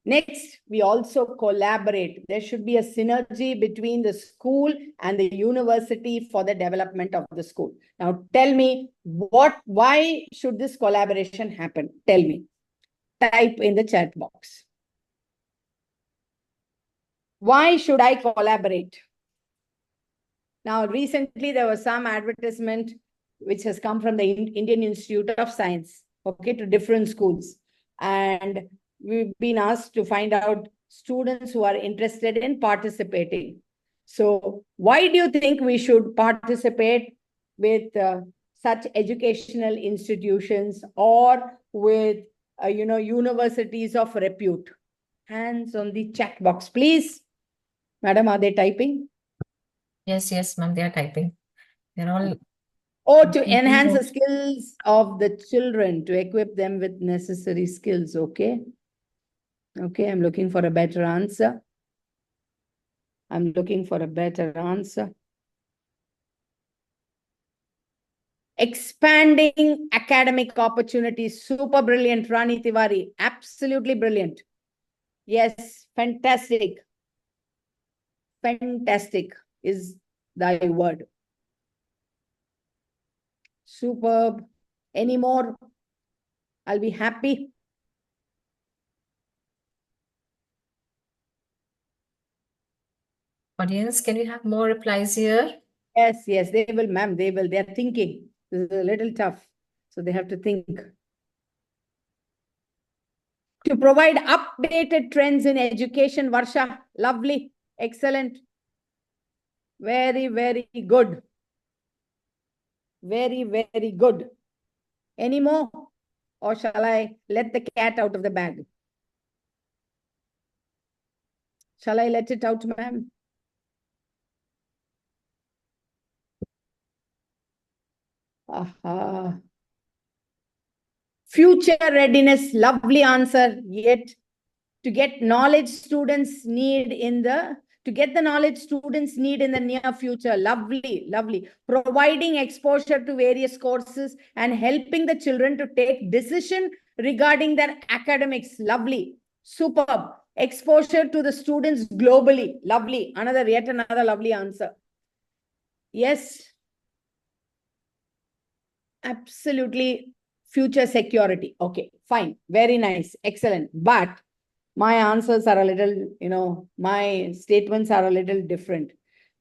Next, we also collaborate. There should be a synergy between the school and the university for the development of the school. Now, tell me why should this collaboration happen? Tell me. Type in the chat box. Why should I collaborate? Now, recently there was some advertisement which has come from the Indian Institute of Science, okay, to different schools. And we've been asked to find out students who are interested in participating. So why do you think we should participate with such educational institutions or with, universities of repute? Hands on the chat box, please. Madam, are they typing? Yes, ma'am, they are typing. They're all. Or to enhance the skills of the children, to equip them with necessary skills, okay? Okay, I'm looking for a better answer. I'm looking for a better answer. Expanding academic opportunities. Super brilliant, Rani Tiwari. Absolutely brilliant. Yes, fantastic. Fantastic is thy word. Superb. Any more? I'll be happy. Audience, can we have more replies here? Yes, they will, ma'am. They will. They're thinking. This is a little tough. So they have to think. To provide updated trends in education, Varsha. Lovely. Excellent. Very, very good. Very, very good. Any more? Or shall I let the cat out of the bag? Shall I let it out, ma'am? Aha. Future readiness, lovely answer. Yet to get knowledge students need in the near future. Lovely, lovely. Providing exposure to various courses and helping the children to take decision regarding their academics. Lovely. Superb. Exposure to the students globally. Lovely. Yet another lovely answer. Yes. absolutely future security. Okay, fine. Very nice. Excellent. But my answers are a little, my statements are a little different.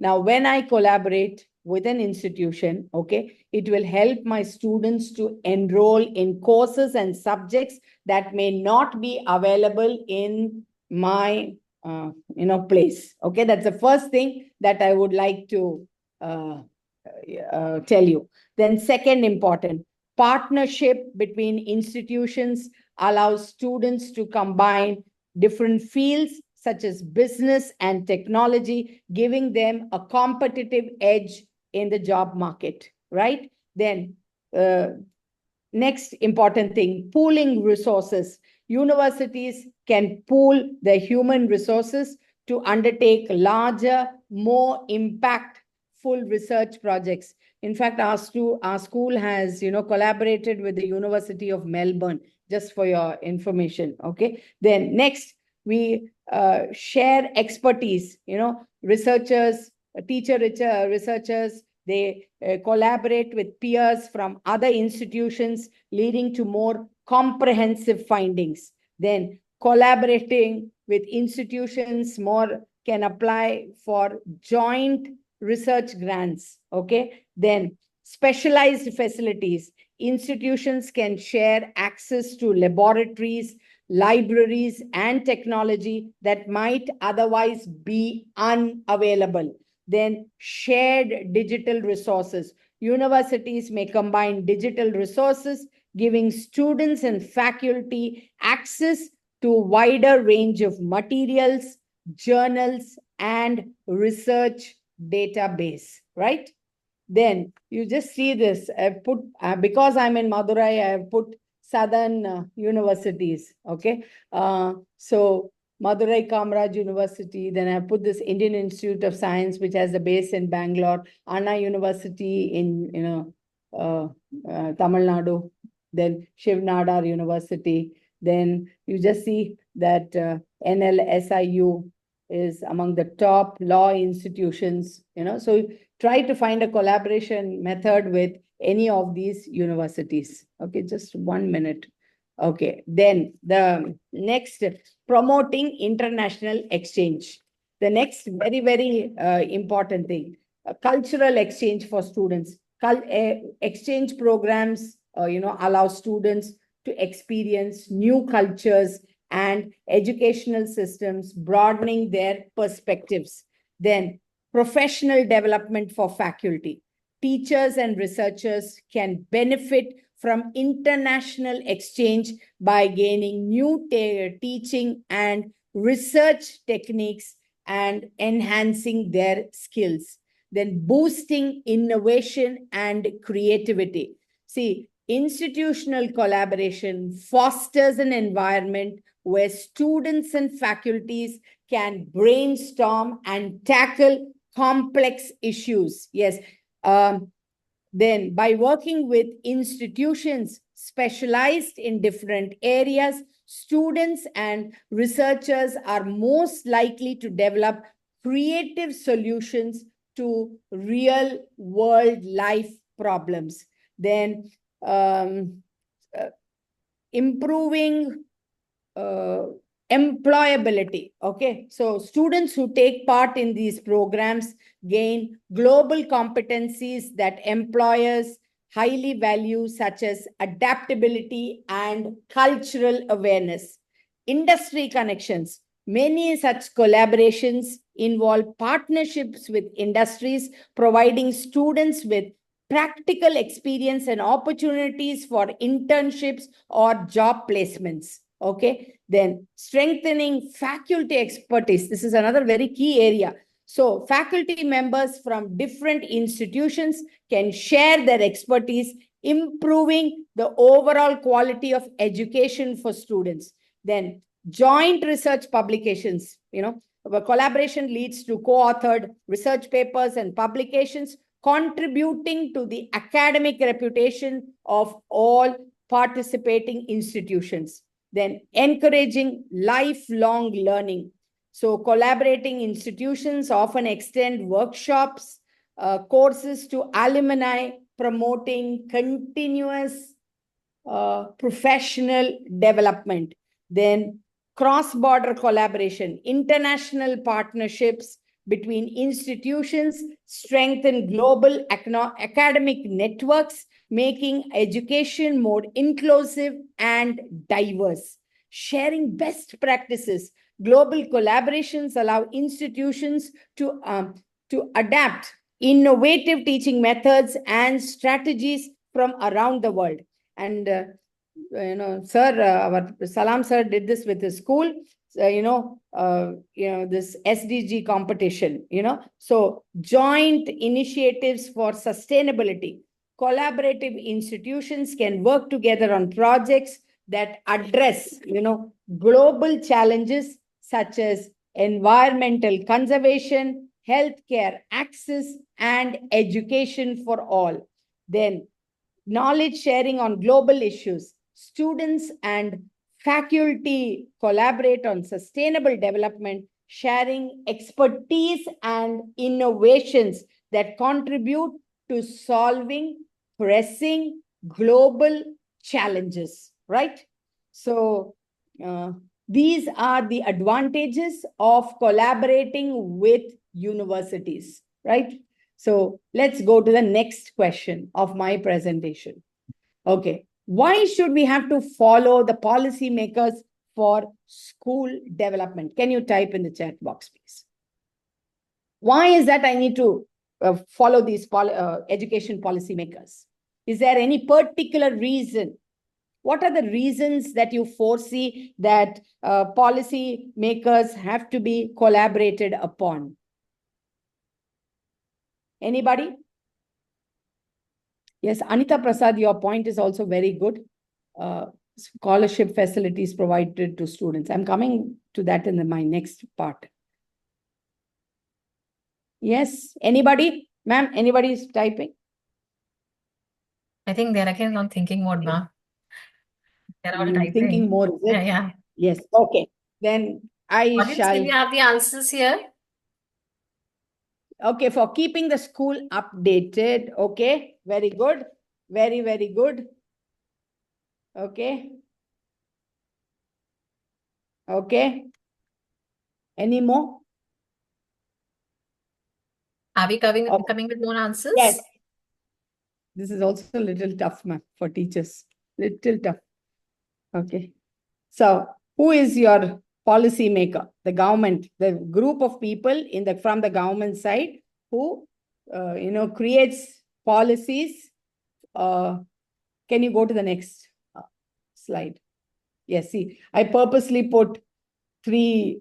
Now, when I collaborate with an institution, okay, it will help my students to enroll in courses and subjects that may not be available in my, place. Okay, that's the first thing that I would like to tell you. Then second important, partnership between institutions allows students to combine different fields such as business and technology, giving them a competitive edge in the job market, right? Then next important thing, pooling resources. Universities can pool their human resources to undertake larger, more impactful research projects. In fact, our school has, collaborated with the University of Melbourne, just for your information, okay? Then next, we share expertise, researchers, researchers, they collaborate with peers from other institutions, leading to more comprehensive findings. Then collaborating with institutions more can apply for joint research grants. Okay. Then specialized facilities. Institutions can share access to laboratories, libraries, and technology that might otherwise be unavailable. Then shared digital resources. Universities may combine digital resources, giving students and faculty access to a wider range of materials, journals, and research database, right? Then you just see this. I've put, because I'm in Madurai, I have put southern universities, okay? So Madurai Kamaraj University, then I put this Indian Institute of Science, which has a base in Bangalore, Anna University in, Tamil Nadu, then Shiv Nadar University. Then you just see that NLSIU is among the top law institutions, so try to find a collaboration method with any of these universities. Okay, just 1 minute. Okay, then the next, promoting international exchange. The next very, very important thing, cultural exchange for students. Exchange programs, allow students to experience new cultures and educational systems, broadening their perspectives. Then professional development for faculty. Teachers and researchers can benefit from international exchange by gaining new teaching and research techniques and enhancing their skills. Then boosting innovation and creativity. See, institutional collaboration fosters an environment where students and faculties can brainstorm and tackle complex issues. Yes. Then by working with institutions specialized in different areas, students and researchers are most likely to develop creative solutions to real world life problems. Then improving employability. Okay, so students who take part in these programs gain global competencies that employers highly value, such as adaptability and cultural awareness. Industry connections. Many such collaborations involve partnerships with industries, providing students with practical experience and opportunities for internships or job placements. Okay, then strengthening faculty expertise. This is another very key area. So faculty members from different institutions can share their expertise, improving the overall quality of education for students. Then joint research publications, collaboration leads to co-authored research papers and publications, contributing to the academic reputation of all participating institutions. Then encouraging lifelong learning. So collaborating institutions often extend workshops, courses to alumni, promoting continuous professional development. Then cross-border collaboration, international partnerships between institutions, strengthen global academic networks, making education more inclusive and diverse. Sharing best practices. Global collaborations allow institutions to adapt innovative teaching methods and strategies from around the world. And sir, our Salam sir did this with his school. This SDG competition. So joint initiatives for sustainability. Collaborative institutions can work together on projects that address, global challenges such as environmental conservation, healthcare access, and education for all. Then knowledge sharing on global issues. Students and faculty collaborate on sustainable development, sharing expertise and innovations that contribute to solving pressing global challenges, right? So these are the advantages of collaborating with universities, right? So let's go to the next question of my presentation. Okay. Why should we have to follow the policymakers for school development? Can you type in the chat box, please? Why is that I need to follow these education policymakers? Is there any particular reason? What are the reasons that you foresee that policy makers have to be collaborated upon? Anybody? Yes, Anita Prasad, your point is also very good. Scholarship facilities provided to students. I'm coming to that in my next part. Yes, anybody? Ma'am, anybody is typing? I think they're again not thinking mode, ma'am. They're all typing. Thinking more, is it? Yeah. Yes, okay. Then Audience, can you have the answers here? Okay, for keeping the school updated. Okay, very good. Very, very good. Okay. Okay. Any more? Are we coming with more answers? Yes. This is also a little tough, ma'am, for teachers. Little tough. Okay. So who is your policy maker? The government, the group of people from the government side who, creates policies. Can you go to the next slide? Yes, see, I purposely put 3,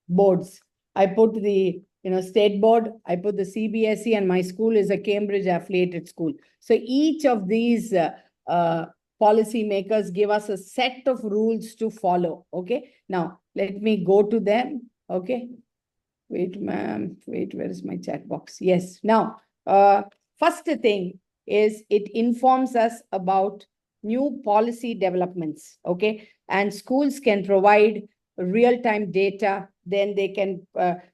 boards. I put the, state board, I put the CBSE, and my school is a Cambridge affiliated school. So each of these policy makers give us a set of rules to follow. Okay. Now, let me go to them. Okay. Wait, ma'am. Wait, where is my chat box? Yes. Now, first thing is it informs us about new policy developments. Okay. And schools can provide real-time data. Then they can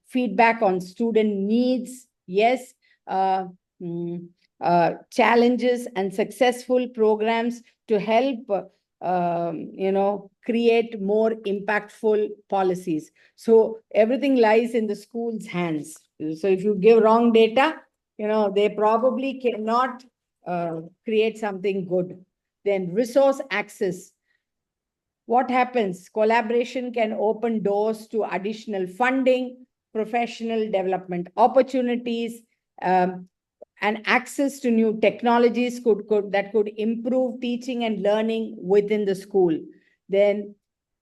feedback on student needs. Yes. Challenges and successful programs to help, create more impactful policies. So everything lies in the school's hands. So if you give wrong data, they probably cannot create something good. Then resource access. What happens? Collaboration can open doors to additional funding, professional development opportunities, and access to new technologies that could improve teaching and learning within the school. Then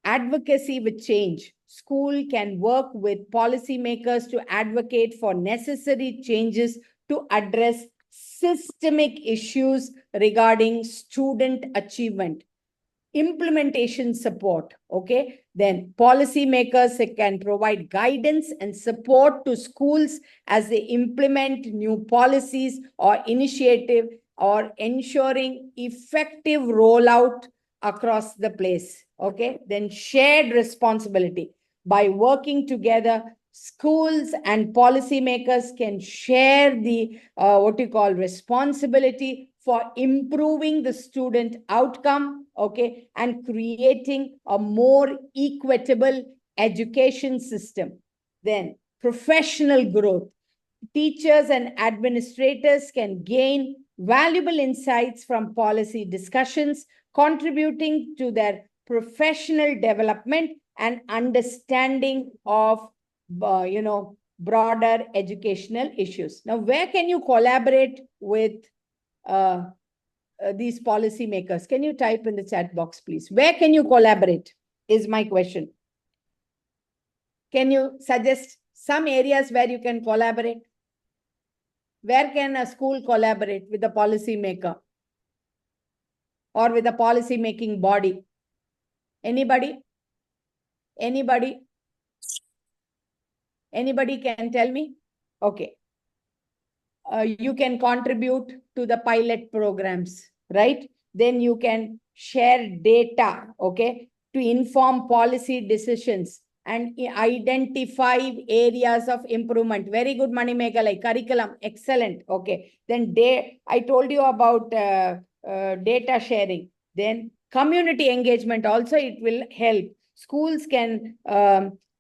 advocacy with change. School can work with policymakers to advocate for necessary changes to address systemic issues regarding student achievement. Implementation support. Okay. Then policymakers can provide guidance and support to schools as they implement new policies or initiative or ensuring effective rollout across the place. Okay. Then shared responsibility. By working together, schools and policymakers can share the responsibility for improving the student outcome, okay, and creating a more equitable education system. Then professional growth. Teachers and administrators can gain valuable insights from policy discussions, contributing to their professional development and understanding of broader educational issues. Now, where can you collaborate with these policymakers? Can you type in the chat box, please? Where can you collaborate is my question. Can you suggest some areas where you can collaborate? Where can a school collaborate with a policymaker or with a policy-making body? Anybody? Anybody? Anybody can tell me? Okay. You can contribute to the pilot programs, right? Then you can share data, okay, to inform policy decisions and identify areas of improvement. Very good, Manimeka, like curriculum, excellent. Okay. Then I told you about data sharing. Then community engagement also, it will help. Schools can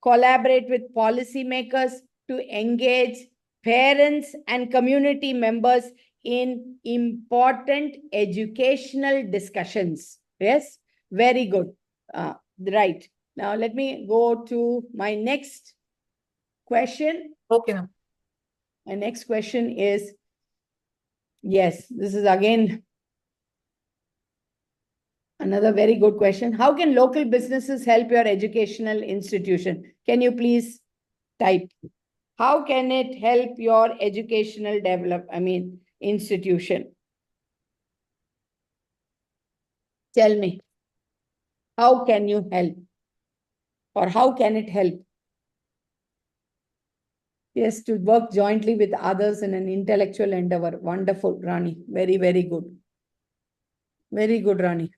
collaborate with policymakers to engage parents and community members in important educational discussions. Yes, very good. Right. Now, let me go to my next question. Okay, ma'am. My next question is, yes, this is again another very good question. How can local businesses help your educational institution? Can you please type? How can it help your educational institution? Tell me. How can you help? Or how can it help? Yes, to work jointly with others in an intellectual endeavor. Wonderful, Rani. Very, very good. Very good, Rani.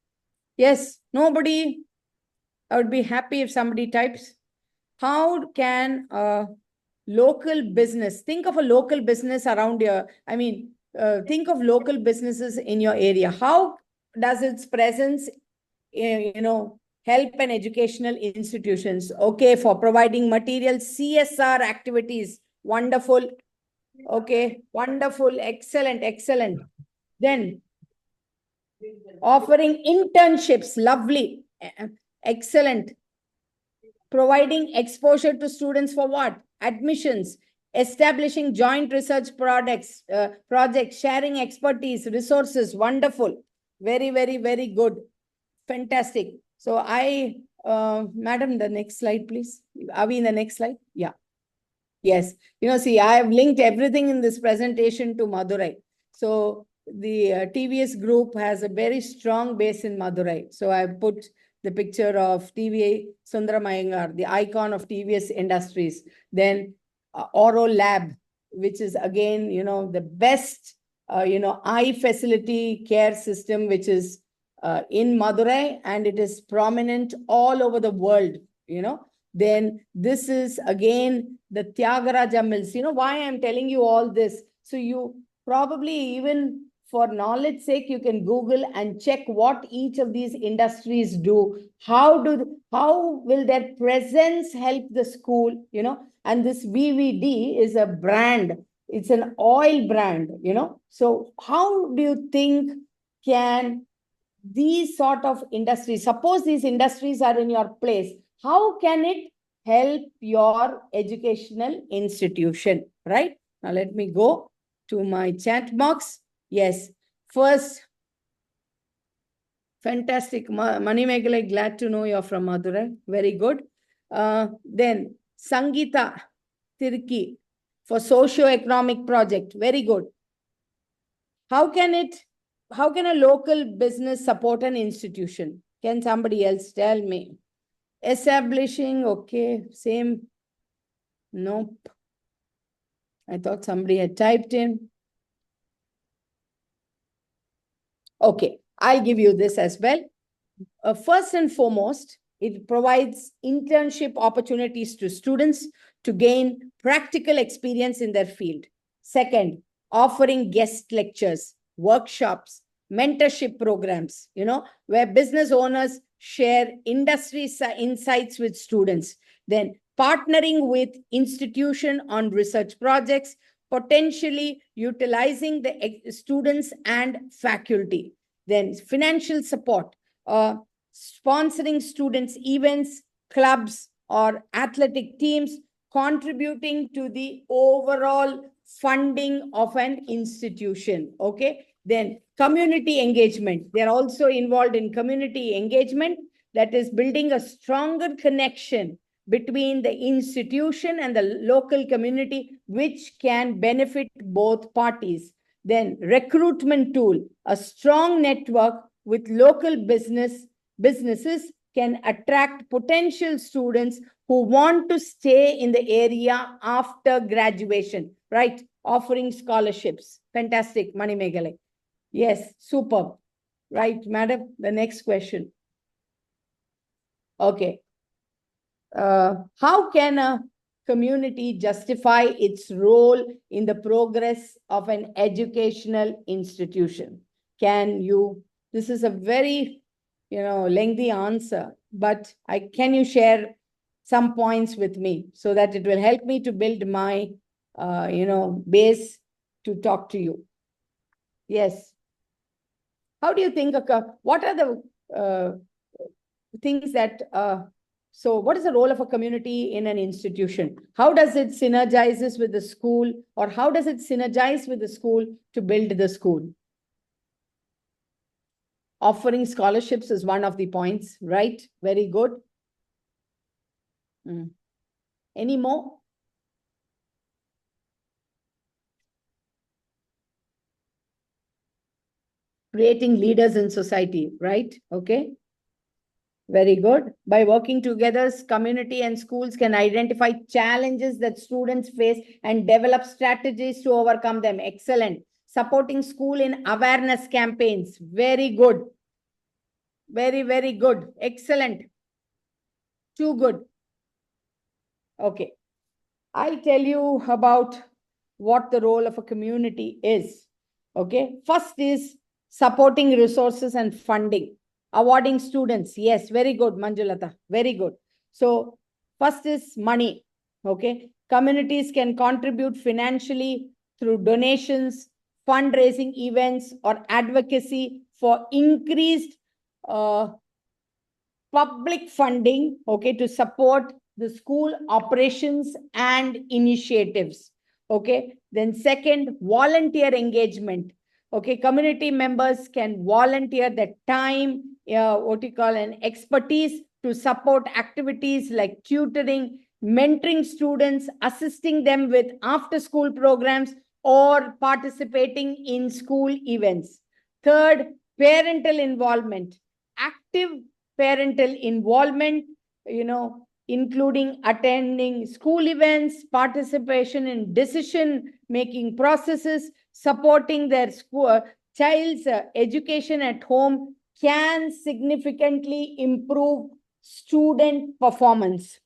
Yes, nobody. I would be happy if somebody types. How can a local business, think of a local business around your, think of local businesses in your area. How does its presence, help an educational institutions? Okay, for providing material CSR activities. Wonderful. Okay, wonderful. Excellent, excellent. Then offering internships. Lovely. Excellent. Providing exposure to students for what? Admissions. Establishing joint research projects, sharing expertise, resources. Wonderful. Very, very, very good. Fantastic. So madam, the next slide, please. Are we in the next slide? Yeah. Yes. See, I have linked everything in this presentation to Madurai. So the TVS group has a very strong base in Madurai. So I put the picture of TVA Sundaram Iyengar, the icon of TVS Industries. Then Oro Lab, which is again, the best, eye facility care system, which is in Madurai, and it is prominent all over the world, Then this is again the Tyagaraja Mills. Why I'm telling you all this? So you probably, even for knowledge sake, you can Google and check what each of these industries do. How will their presence help the school, And this VVD is a brand. It's an oil brand, So how do you think can these sort of industries, suppose these industries are in your place, how can it help your educational institution, right? Now, let me go to my chat box. Yes, first, fantastic. Manimegala, glad to know you're from Madurai. Very good. Then, Sangeeta Tirki for socio-economic project. Very good. How can a local business support an institution? Can somebody else tell me? Establishing, okay, same. Nope. I thought somebody had typed in. Okay, I'll give you this as well. First and foremost, it provides internship opportunities to students to gain practical experience in their field. Second, offering guest lectures, workshops, mentorship programs, where business owners share industry insights with students. Then partnering with institution on research projects, potentially utilizing the students and faculty. Then financial support, sponsoring students' events, clubs, or athletic teams, contributing to the overall funding of an institution. Okay. Then community engagement. They're also involved in community engagement, that is building a stronger connection between the institution and the local community, which can benefit both parties. Then recruitment tool, a strong network with local businesses can attract potential students who want to stay in the area after graduation, right? Offering scholarships. Fantastic, Mani Meghalai. Yes, superb. Right, madam, the next question. Okay. How can a community justify its role in the progress of an educational institution? This is a very, lengthy answer, but can you share some points with me so that it will help me to build my, base to talk to you? Yes. How do you think, what are the things that, so what is the role of a community in an institution? How does it synergizes with the school, or how does it synergize with the school to build the school? Offering scholarships is one of the points, right? Very good. Any more? Creating leaders in society, right? Okay. Very good. By working together, community and schools can identify challenges that students face and develop strategies to overcome them. Excellent. Supporting school in awareness campaigns. Very good. Very, very good. Excellent. Too good. Okay. I'll tell you about what the role of a community is. Okay. First is supporting resources and funding. Awarding students. Yes, very good, Manjulata. Very good. So first is money. Okay. Communities can contribute financially through donations, fundraising events, or advocacy for increased public funding, okay, to support the school operations and initiatives. Okay. Then second, volunteer engagement. Okay, community members can volunteer their time, what you call an expertise to support activities like tutoring, mentoring students, assisting them with after-school programs, or participating in school events. Third, parental involvement. Active parental involvement, including attending school events, participation in decision-making processes, supporting their child's education at home can significantly improve student performance.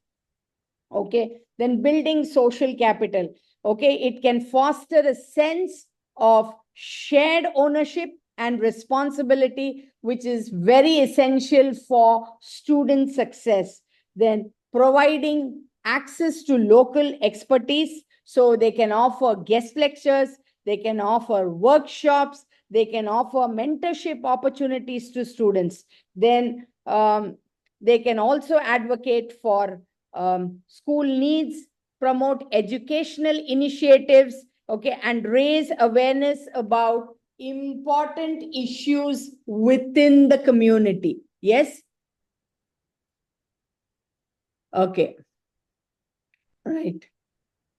Okay, then building social capital. Okay, it can foster a sense of shared ownership and responsibility, which is very essential for student success. Then providing access to local expertise, so they can offer guest lectures, they can offer workshops, they can offer mentorship opportunities to students. Then they can also advocate for school needs, promote educational initiatives, okay, and raise awareness about important issues within the community. Yes? Okay. Right.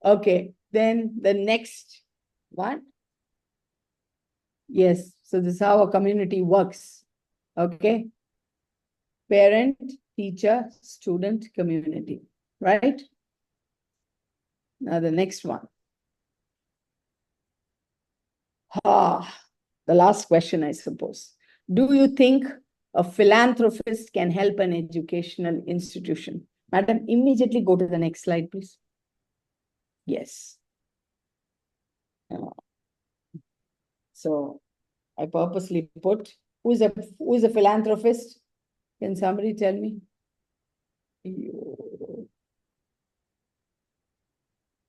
Okay. Then the next one. Yes. So this is how a community works. Okay. Parent, teacher, student, community. Right? Now the next one. The last question, I suppose. Do you think a philanthropist can help an educational institution? Madam, immediately go to the next slide, please. Yes. So I purposely put, who is a philanthropist? Can somebody tell me?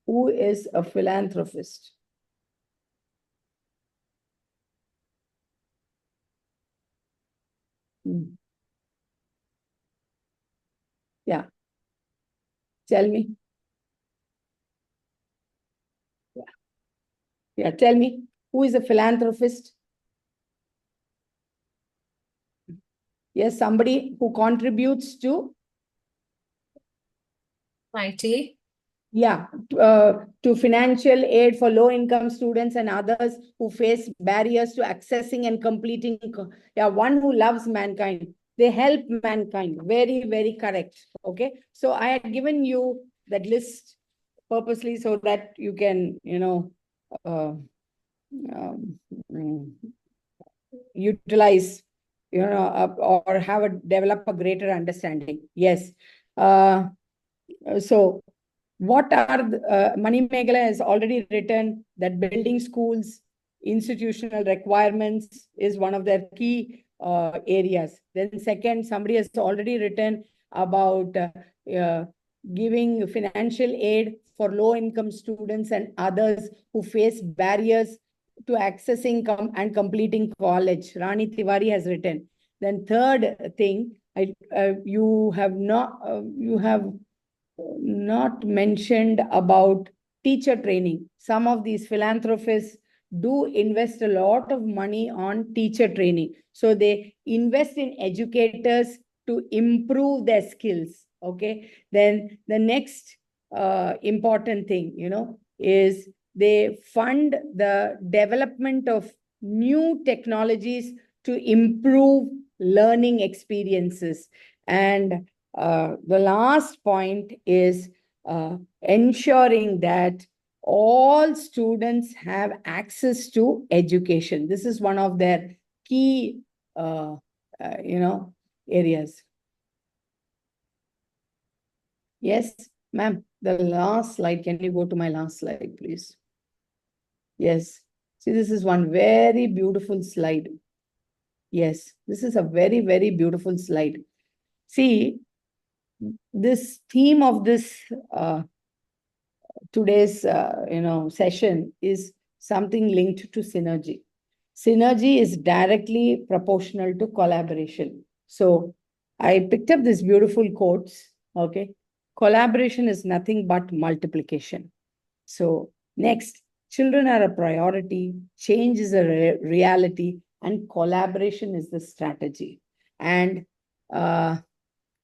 Who is a philanthropist? Yeah. Tell me. Yeah, tell me. Who is a philanthropist? Yes, somebody who contributes to IT. Yeah, to financial aid for low-income students and others who face barriers to accessing and completing. Yeah, one who loves mankind. They help mankind. Very, very correct. Okay. So I had given you that list purposely so that you can, um, utilize, or develop a greater understanding. Yes. So what are Mani Meghala has already written that building schools, institutional requirements is one of their key areas. Then second, somebody has already written about giving financial aid for low-income students and others who face barriers to accessing and completing college. Rani Tiwari has written. Then third thing, you have not mentioned about teacher training. Some of these philanthropists do invest a lot of money on teacher training. So they invest in educators to improve their skills. Okay. Then the next important thing, is they fund the development of new technologies to improve learning experiences. And the last point is ensuring that all students have access to education. This is one of their key, areas. Yes, ma'am. The last slide. Can you go to my last slide, please? Yes. See, this is one very beautiful slide. Yes, this is a very, very beautiful slide. See, this theme of this today's session is something linked to synergy. Synergy is directly proportional to collaboration. So I picked up this beautiful quotes. Okay, collaboration is nothing but multiplication. So next, children are a priority, change is a reality, and collaboration is the strategy. And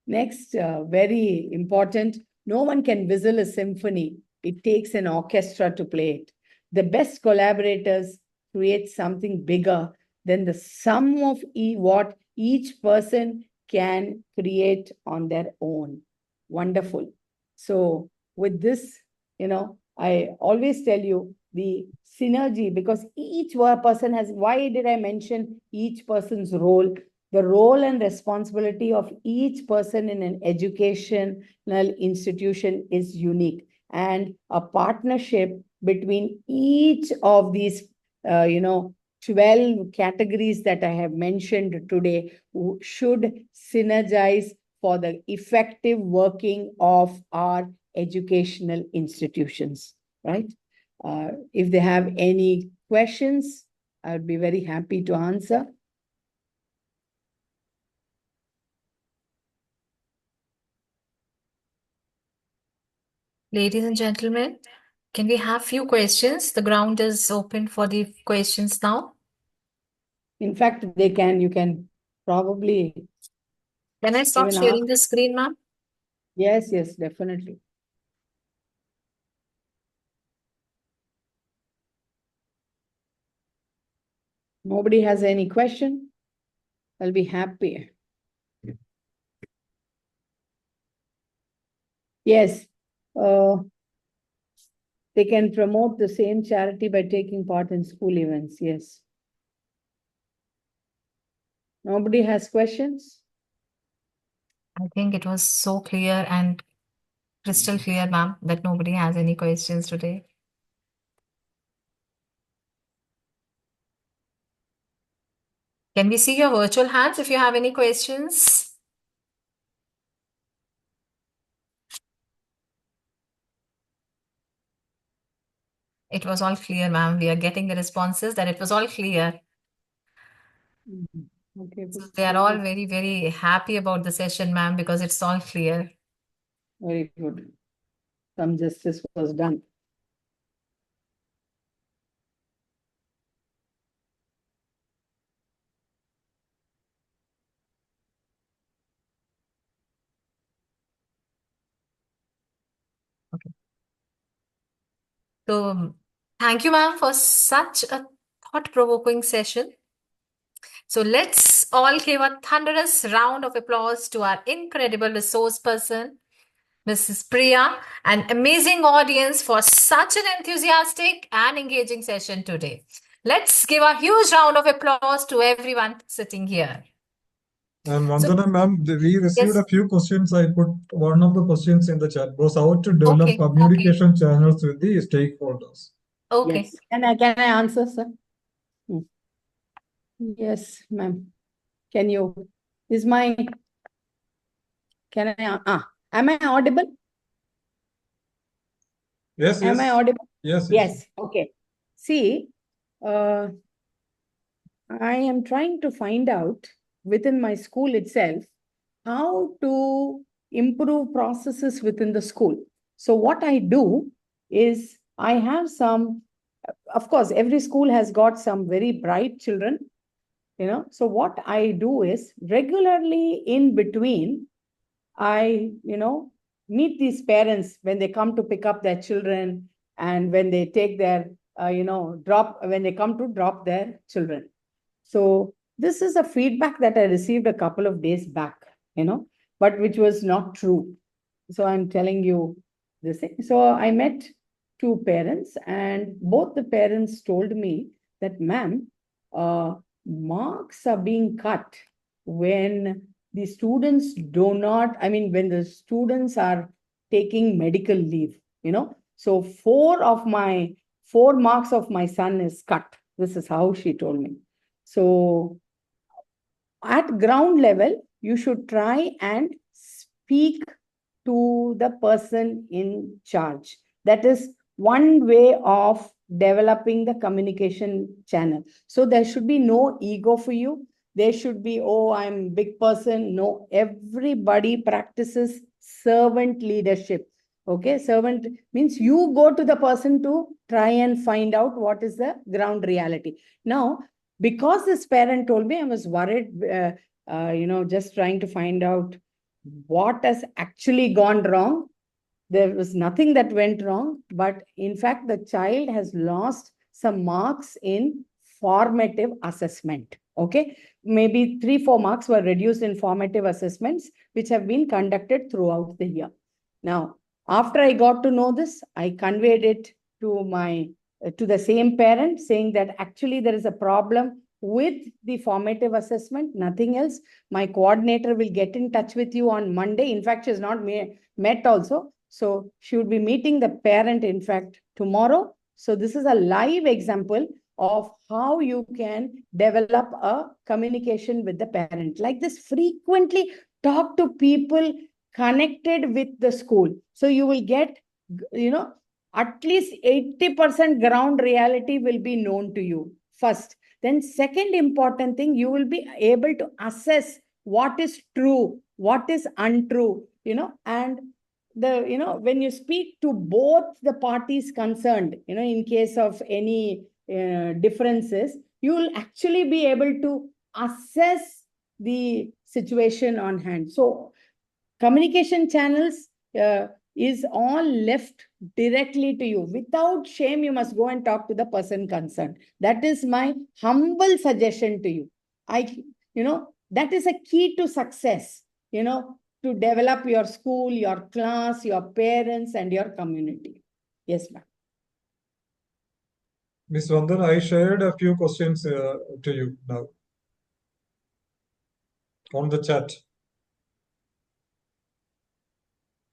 next, very important, no one can whistle a symphony. It takes an orchestra to play it. The best collaborators create something bigger than the sum of what each person can create on their own. Wonderful. So with this, I always tell you the synergy, because each person has, why did I mention each person's role? The role and responsibility of each person in an educational institution is unique. And a partnership between each of these, 12 categories that I have mentioned today should synergize for the effective working of our educational institutions, right? If they have any questions, I would be very happy to answer. Ladies and gentlemen, can we have few questions? The ground is open for the questions now. In fact, you can probably. Can I stop sharing the screen, ma'am? Yes, definitely. Nobody has any question? I'll be happy. Yes. They can promote the same charity by taking part in school events. Yes. Nobody has questions? I think it was so clear and crystal clear, ma'am, that nobody has any questions today. Can we see your virtual hands if you have any questions? It was all clear, ma'am. We are getting the responses that it was all clear. Okay. So they are all very, very happy about the session, ma'am, because it's all clear. Very good. Some justice was done. Okay. So thank you, ma'am, for such a thought-provoking session. So let's all give a thunderous round of applause to our incredible resource person, Mrs. Priya, an amazing audience for such an enthusiastic and engaging session today. Let's give a huge round of applause to everyone sitting here. And Vandana ma'am, we received a few questions. I put one of the questions in the chat was how to develop communication channels with the stakeholders. Okay. Yes. Can I answer, sir? Yes, ma'am. Can you, am I audible? Yes, Am I audible? Yes. Yes. Okay. See, I am trying to find out within my school itself how to improve processes within the school. So what I do is I have some, of course, every school has got some very bright children, So what I do is regularly in between, I, meet these parents when they come to pick up their children and when they take their, when they come to drop their children. So this is a feedback that I received a couple of days back, but which was not true. So I'm telling you this thing. So I met two parents and both the parents told me that, ma'am, marks are being cut when the students do not, when the students are taking medical leave, So 4 marks of my son is cut. This is how she told me. So at ground level, you should try and speak to the person in charge. That is one way of developing the communication channel. So there should be no ego for you. There should be, oh, I'm a big person. No, everybody practices servant leadership. Okay, servant means you go to the person to try and find out what is the ground reality. Now, because this parent told me, I was worried, just trying to find out what has actually gone wrong. There was nothing that went wrong, but in fact, the child has lost some marks in formative assessment. Okay, maybe 3-4 marks were reduced in formative assessments, which have been conducted throughout the year. Now, after I got to know this, I conveyed it to the same parent, saying that actually there is a problem with the formative assessment, nothing else. My coordinator will get in touch with you on Monday. In fact, she has not met also. So she would be meeting the parent, in fact, tomorrow. So this is a live example of how you can develop a communication with the parent. Like this, frequently talk to people connected with the school. So you will get, at least 80% ground reality will be known to you first. Then second important thing, you will be able to assess what is true, what is untrue, and when you speak to both the parties concerned, in case of any differences, you will actually be able to assess the situation on hand. So communication channels is all left directly to you. Without shame, you must go and talk to the person concerned. That is my humble suggestion to you. That is a key to success, to develop your school, your class, your parents, and your community. Yes, ma'am. Ms. Vandana, I shared a few questions to you now on the chat.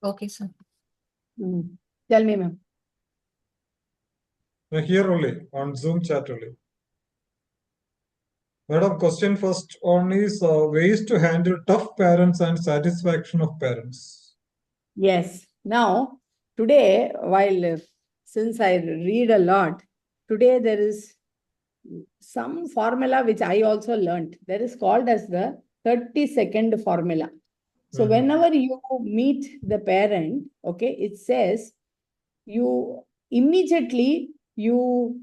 Okay, sir. Tell me, ma'am. Here only, on Zoom chat only. Madam, question first on is ways to handle tough parents and satisfaction of parents. Yes. Now, today, while since I read a lot, today there is some formula which I also learned. That is called as the 30-second formula. So whenever you meet the parent, okay, it says you immediately you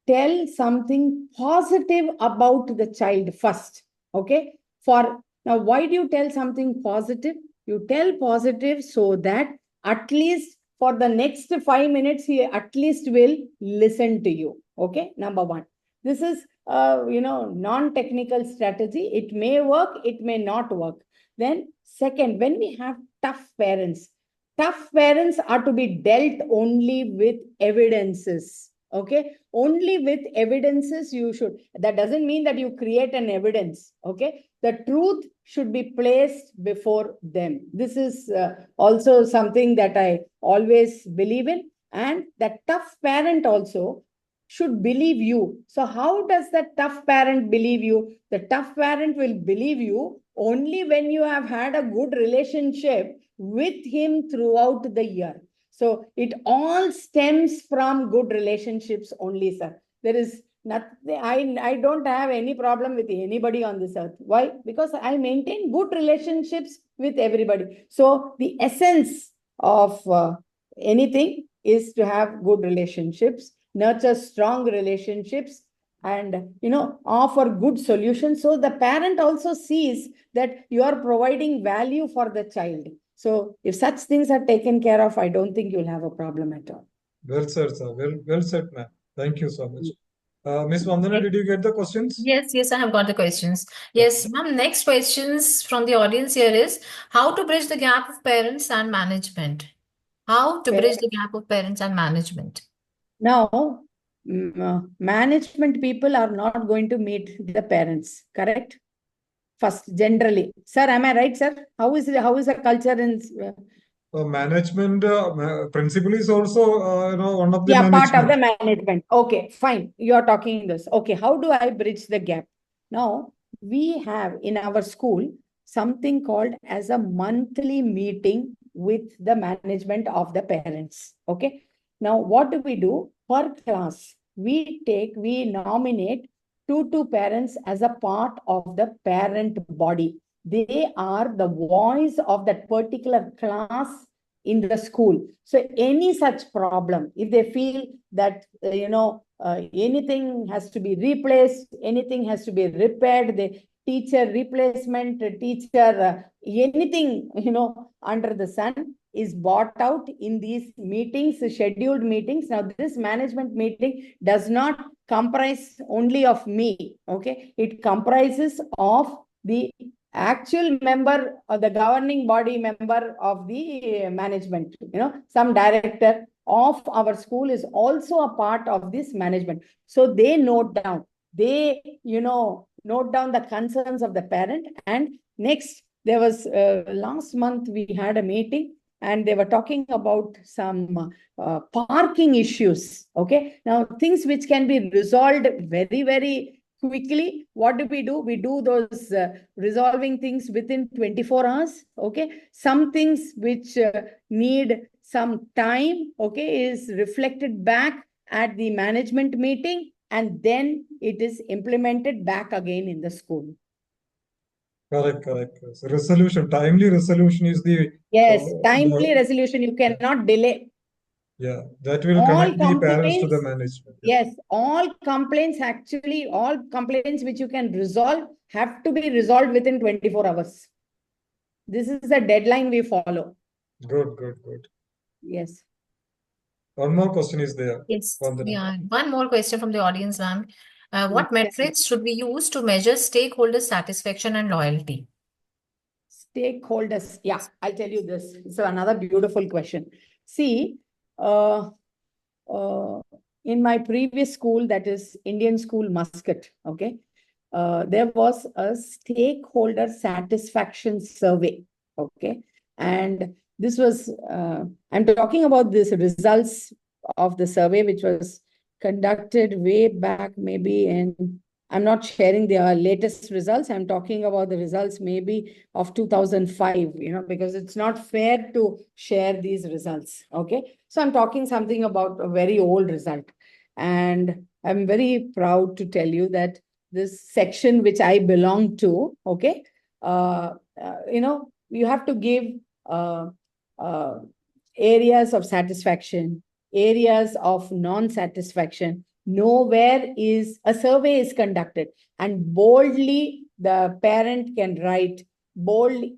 tell something positive about the child first. Okay. Now, why do you tell something positive? You tell positive so that at least for the next 5 minutes, he at least will listen to you. Okay. Number one. This is non-technical strategy. It may work, it may not work. Then second, when we have tough parents are to be dealt only with evidences. Okay, only with evidences you should. That doesn't mean that you create an evidence. Okay, the truth should be placed before them. This is also something that I always believe in. And that tough parent also should believe you. So how does that tough parent believe you? The tough parent will believe you only when you have had a good relationship with him throughout the year. So it all stems from good relationships only, sir. There is nothing, I don't have any problem with anybody on this earth. Why? Because I maintain good relationships with everybody. So the essence of anything is to have good relationships, nurture strong relationships, and offer good solutions. So the parent also sees that you are providing value for the child. So if such things are taken care of, I don't think you'll have a problem at all. Well said, sir. Well said, ma'am. Thank you so much. Miss Vandana, did you get the questions? Yes, I have got the questions. Yes, ma'am. Next questions from the audience here is how to bridge the gap of parents and management. How to bridge the gap of parents and management. Now, management people are not going to meet the parents, correct? First, generally. Sir, am I right, sir? How is the culture in management principal is also one of the part of the management. Okay, fine. You are talking this. Okay, how do I bridge the gap? Now, we have in our school something called as a monthly meeting with the management of the parents. Okay. Now, what do we do? Per class, we nominate two parents as a part of the parent body. They are the voice of that particular class in the school. So any such problem, if they feel that, anything has to be replaced, anything has to be repaired, the teacher replacement, anything, under the sun is brought out in these meetings, scheduled meetings. Now, this management meeting does not comprise only of me. Okay. It comprises of the actual member or the governing body member of the management. Some director of our school is also a part of this management. So they note down the concerns of the parent. And next, there was last month we had a meeting and they were talking about some parking issues. Okay. Now, things which can be resolved very, very quickly. What do? We do those resolving things within 24 hours. Okay. Some things which need some time, okay, is reflected back at the management meeting, and then it is implemented back again in the school. Correct. So resolution, timely resolution is the... Yes, timely resolution. You cannot delay. Yeah, that will connect the parents to the management. Yes, all complaints which you can resolve have to be resolved within 24 hours. This is the deadline we follow. Good. Yes. One more question is there. Yes. Yeah. One more question from the audience, ma'am. What metrics should we use to measure stakeholder satisfaction and loyalty? Stakeholders. Yeah, I'll tell you this. It's another beautiful question. See, in my previous school, that is Indian School Muscat, okay, there was a stakeholder satisfaction survey, okay, and this was, I'm talking about this results of the survey, which was conducted way back, maybe in, I'm not sharing the latest results. I'm talking about the results maybe of 2005, because it's not fair to share these results. Okay. So I'm talking something about a very old result. And I'm very proud to tell you that this section which I belong to, okay, you have to give uh, uh, areas of satisfaction, areas of non-satisfaction. Nowhere is a survey is conducted, and boldly the parent can write,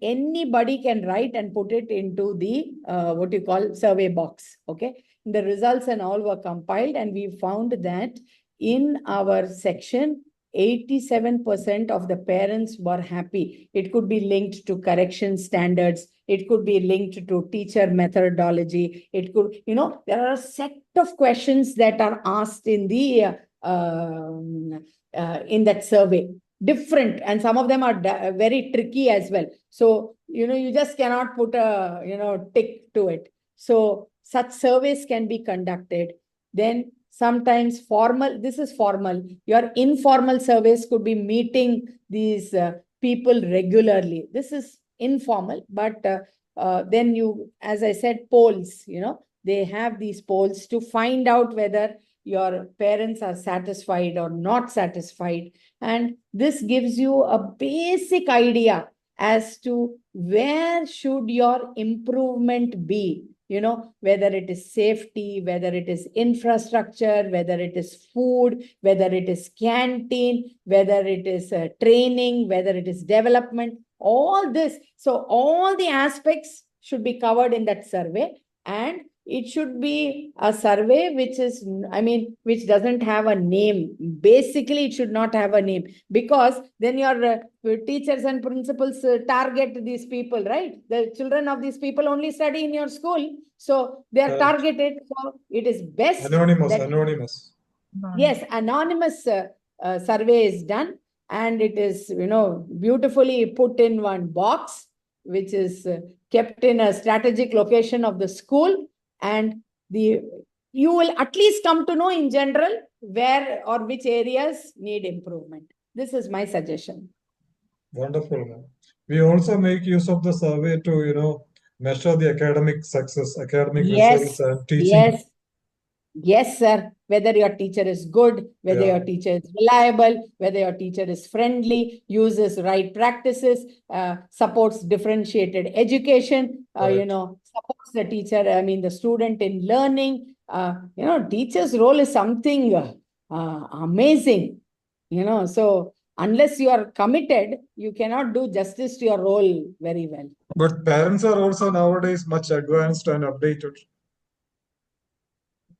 anybody can write and put it into the what you call survey box. Okay, the results and all were compiled, and we found that in our section 87% of the parents were happy. It could be linked to correction standards. It could be linked to teacher methodology. It could, there are a set of questions that are asked in the in that survey. Different, and some of them are very tricky as well. So, you just cannot put a, tick to it. So such surveys can be conducted. Then sometimes formal, this is formal. Your informal surveys could be meeting these people regularly. This is informal, but then you, as I said, polls, they have these polls to find out whether your parents are satisfied or not satisfied. And this gives you a basic idea as to where should your improvement be. Whether it is safety, whether it is infrastructure, whether it is food, whether it is canteen, whether it is training, whether it is development, all this. So all the aspects should be covered in that survey, and it should be a survey which is, which doesn't have a name. Basically, it should not have a name, because then your teachers and principals target these people, right? The children of these people only study in your school. So they are targeted. So it is best. Anonymous. Yes, anonymous survey is done, and it is, beautifully put in one box, which is kept in a strategic location of the school. And you will at least come to know in general where or which areas need improvement. This is my suggestion. Wonderful. We also make use of the survey to, measure the academic success, academic results and teaching. Yes, sir. Whether your teacher is good, whether your teacher is reliable, whether your teacher is friendly, uses right practices, supports differentiated education, supports the teacher, the student in learning. Teacher's role is something amazing. So unless you are committed, you cannot do justice to your role very well. But parents are also nowadays much advanced and updated.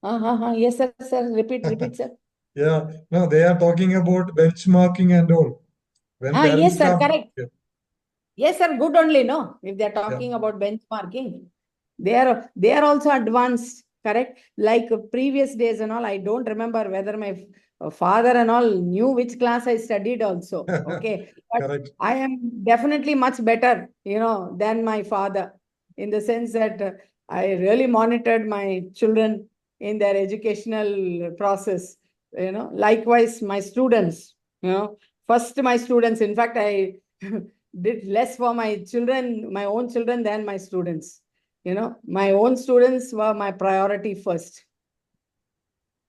Yes, sir. Repeat, sir. Yeah, no, they are talking about benchmarking and all. When parents yes, sir, come, correct. Yes, sir, good only, no? If they're talking about benchmarking, they are also advanced, correct? Like previous days and all, I don't remember whether my father and all knew which class I studied also, okay? But correct. I am definitely much better, than my father, in the sense that I really monitored my children in their educational process, likewise my students, first my students, in fact, I did less for my children, my own children, than my students. My own students were my priority first.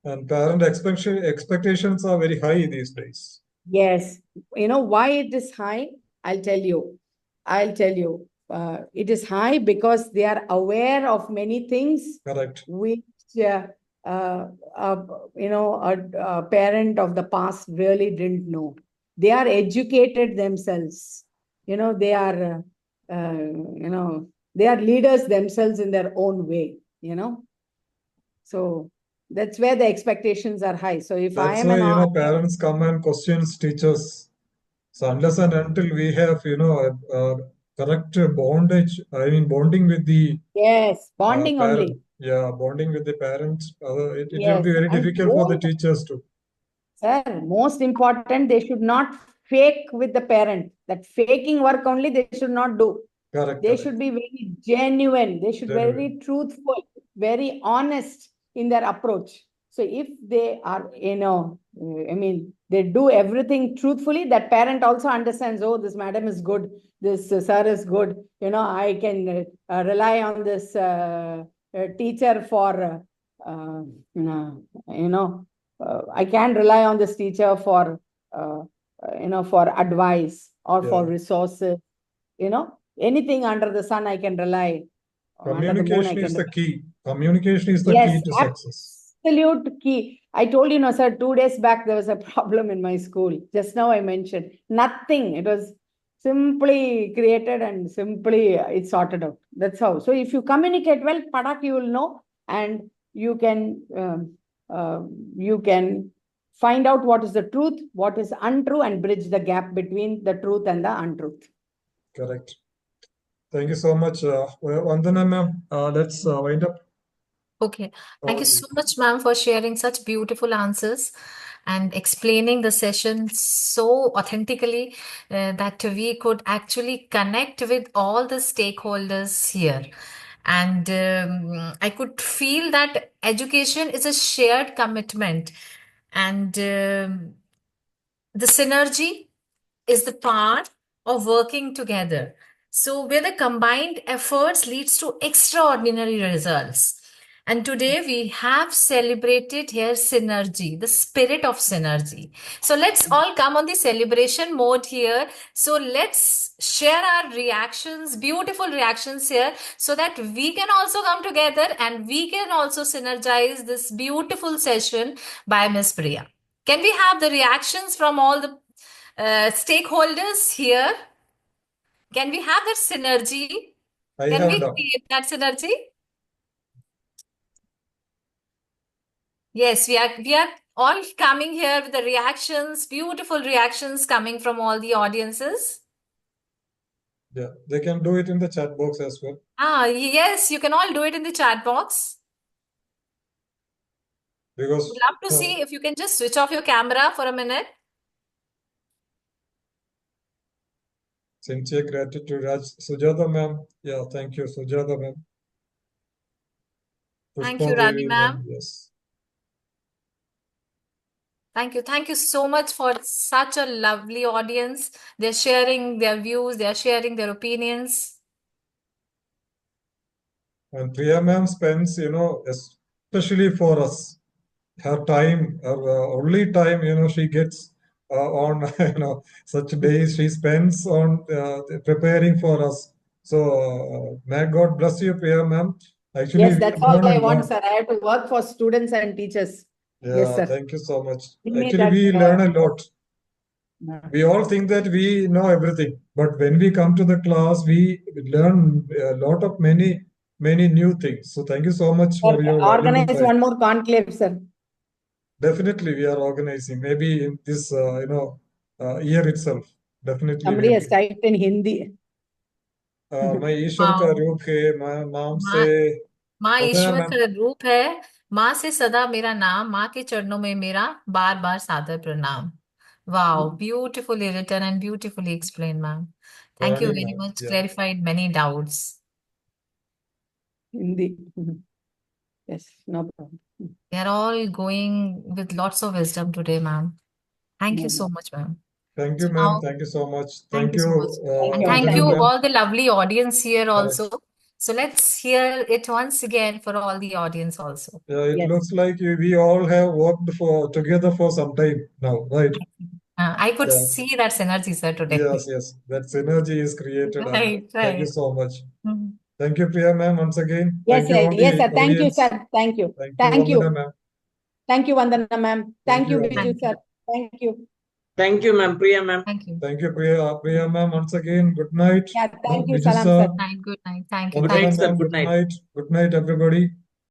And parent expectations are very high these days. Yes. Why it is high? I'll tell you. It is high because they are aware of many things. Correct. Which, a parent of the past really didn't know. They are educated themselves. They are, they are leaders themselves in their own way, So that's where the expectations are high. So if that's I am why, parents come and questions teachers. So unless and until we have, correct bonding with the bonding parent. only. Yeah, bonding with the parents. It Yes. will be very difficult for the teachers too. Sir, most important, they should not fake with the parent. That faking work only they should not do. Correct, They correct. should be very genuine. They should be very truthful, very honest in their approach. So if they are, I mean, they do everything truthfully, that parent also understands, oh, this madam is good, this sir is good. I can rely on this teacher for, I can rely on this teacher for, for advice or for resources. Anything under the sun I can rely, or under the moon I Communication can is the rely. key. Communication is the Yes, key to success. absolute key. I told you, sir, 2 days back there was a problem in my school. Just now I mentioned nothing. It was simply created and simply it's sorted out. That's how. So if you communicate well, Padak, you will know, and you can find out what is the truth, what is untrue, and bridge the gap between the truth and the untruth. Correct. Thank you so much, Vandana ma'am. Let's wind up. Okay. Thank you so much, ma'am, for sharing such beautiful answers and explaining the session so authentically that we could actually connect with all the stakeholders here. And I could feel that education is a shared commitment, and the synergy is the part of working together. So where the combined efforts leads to extraordinary results. And today we have celebrated here synergy, the spirit of synergy. So let's all come on the celebration mode here. So let's share our reactions, beautiful reactions here, so that we can also come together and we can also synergize this beautiful session by Miss Priya. Can we have the reactions from all the stakeholders here? Can we have that synergy? Can we create that synergy? Yes, we are all coming here with the reactions, beautiful reactions coming from all the audiences. Yeah, they can do it in the chat box as well. Yes, you can all do it in the chat box. Because would love to see if you can just switch off your camera for a minute. Sincere gratitude, Raj. Sujata ma'am. Yeah, thank you, Sujata ma'am. Thank you, Rani ma'am. Yes. Thank you. Thank you so much for such a lovely audience. They're sharing their views, they're sharing their opinions. And Priya ma'am spends, especially for us, her time, her only time, she gets on, such days she spends on preparing for us. So may God bless you, Priya ma'am. Actually, yes, that's all I want, sir. I have to work for students and teachers. Yeah, yes, sir. Thank you so much. Actually, Actually, we learn a lot. We all think that we know everything, but when we come to the class, we learn a lot of many new things. So thank you so much for your organize one more conclave, sir. Definitely, we are organizing. Maybe in this, year itself. Definitely. Somebody has typed in Hindi. मैं ईश्वर का रूप है, माँ से माँ ईश्वर का रूप है, माँ से सदा मेरा नाम, माँ के चरणों में मेरा बार बार सादर प्रणाम. Wow, beautifully written and beautifully explained, ma'am. Thank you very much. Clarified many doubts. Hindi. Yes, no problem. They are all going with lots of wisdom today, ma'am. Thank you so much, ma'am. Thank you, ma'am. Thank you so much. Thank you so much. And thank you all the lovely audience here also. So let's hear it once again for all the audience also. Yeah, it looks like we all have worked together for some time now, right? I could see that synergy, sir, today. Yes. That synergy is created. Right. Thank you so much. Thank you, Priya ma'am, once again. Yes, sir. Thank you, sir. Thank you. Thank you, Vandana ma'am. Thank you, Vandana ma'am. Thank you, Biju sir. Thank you. Thank you, ma'am. Priya ma'am. Thank you. Thank you, Priya ma'am, once again. Good night. Yeah, thank you, Biju Salam sir. sir. Good night. Thank you. Good night, sir. Good night. Good night, everybody.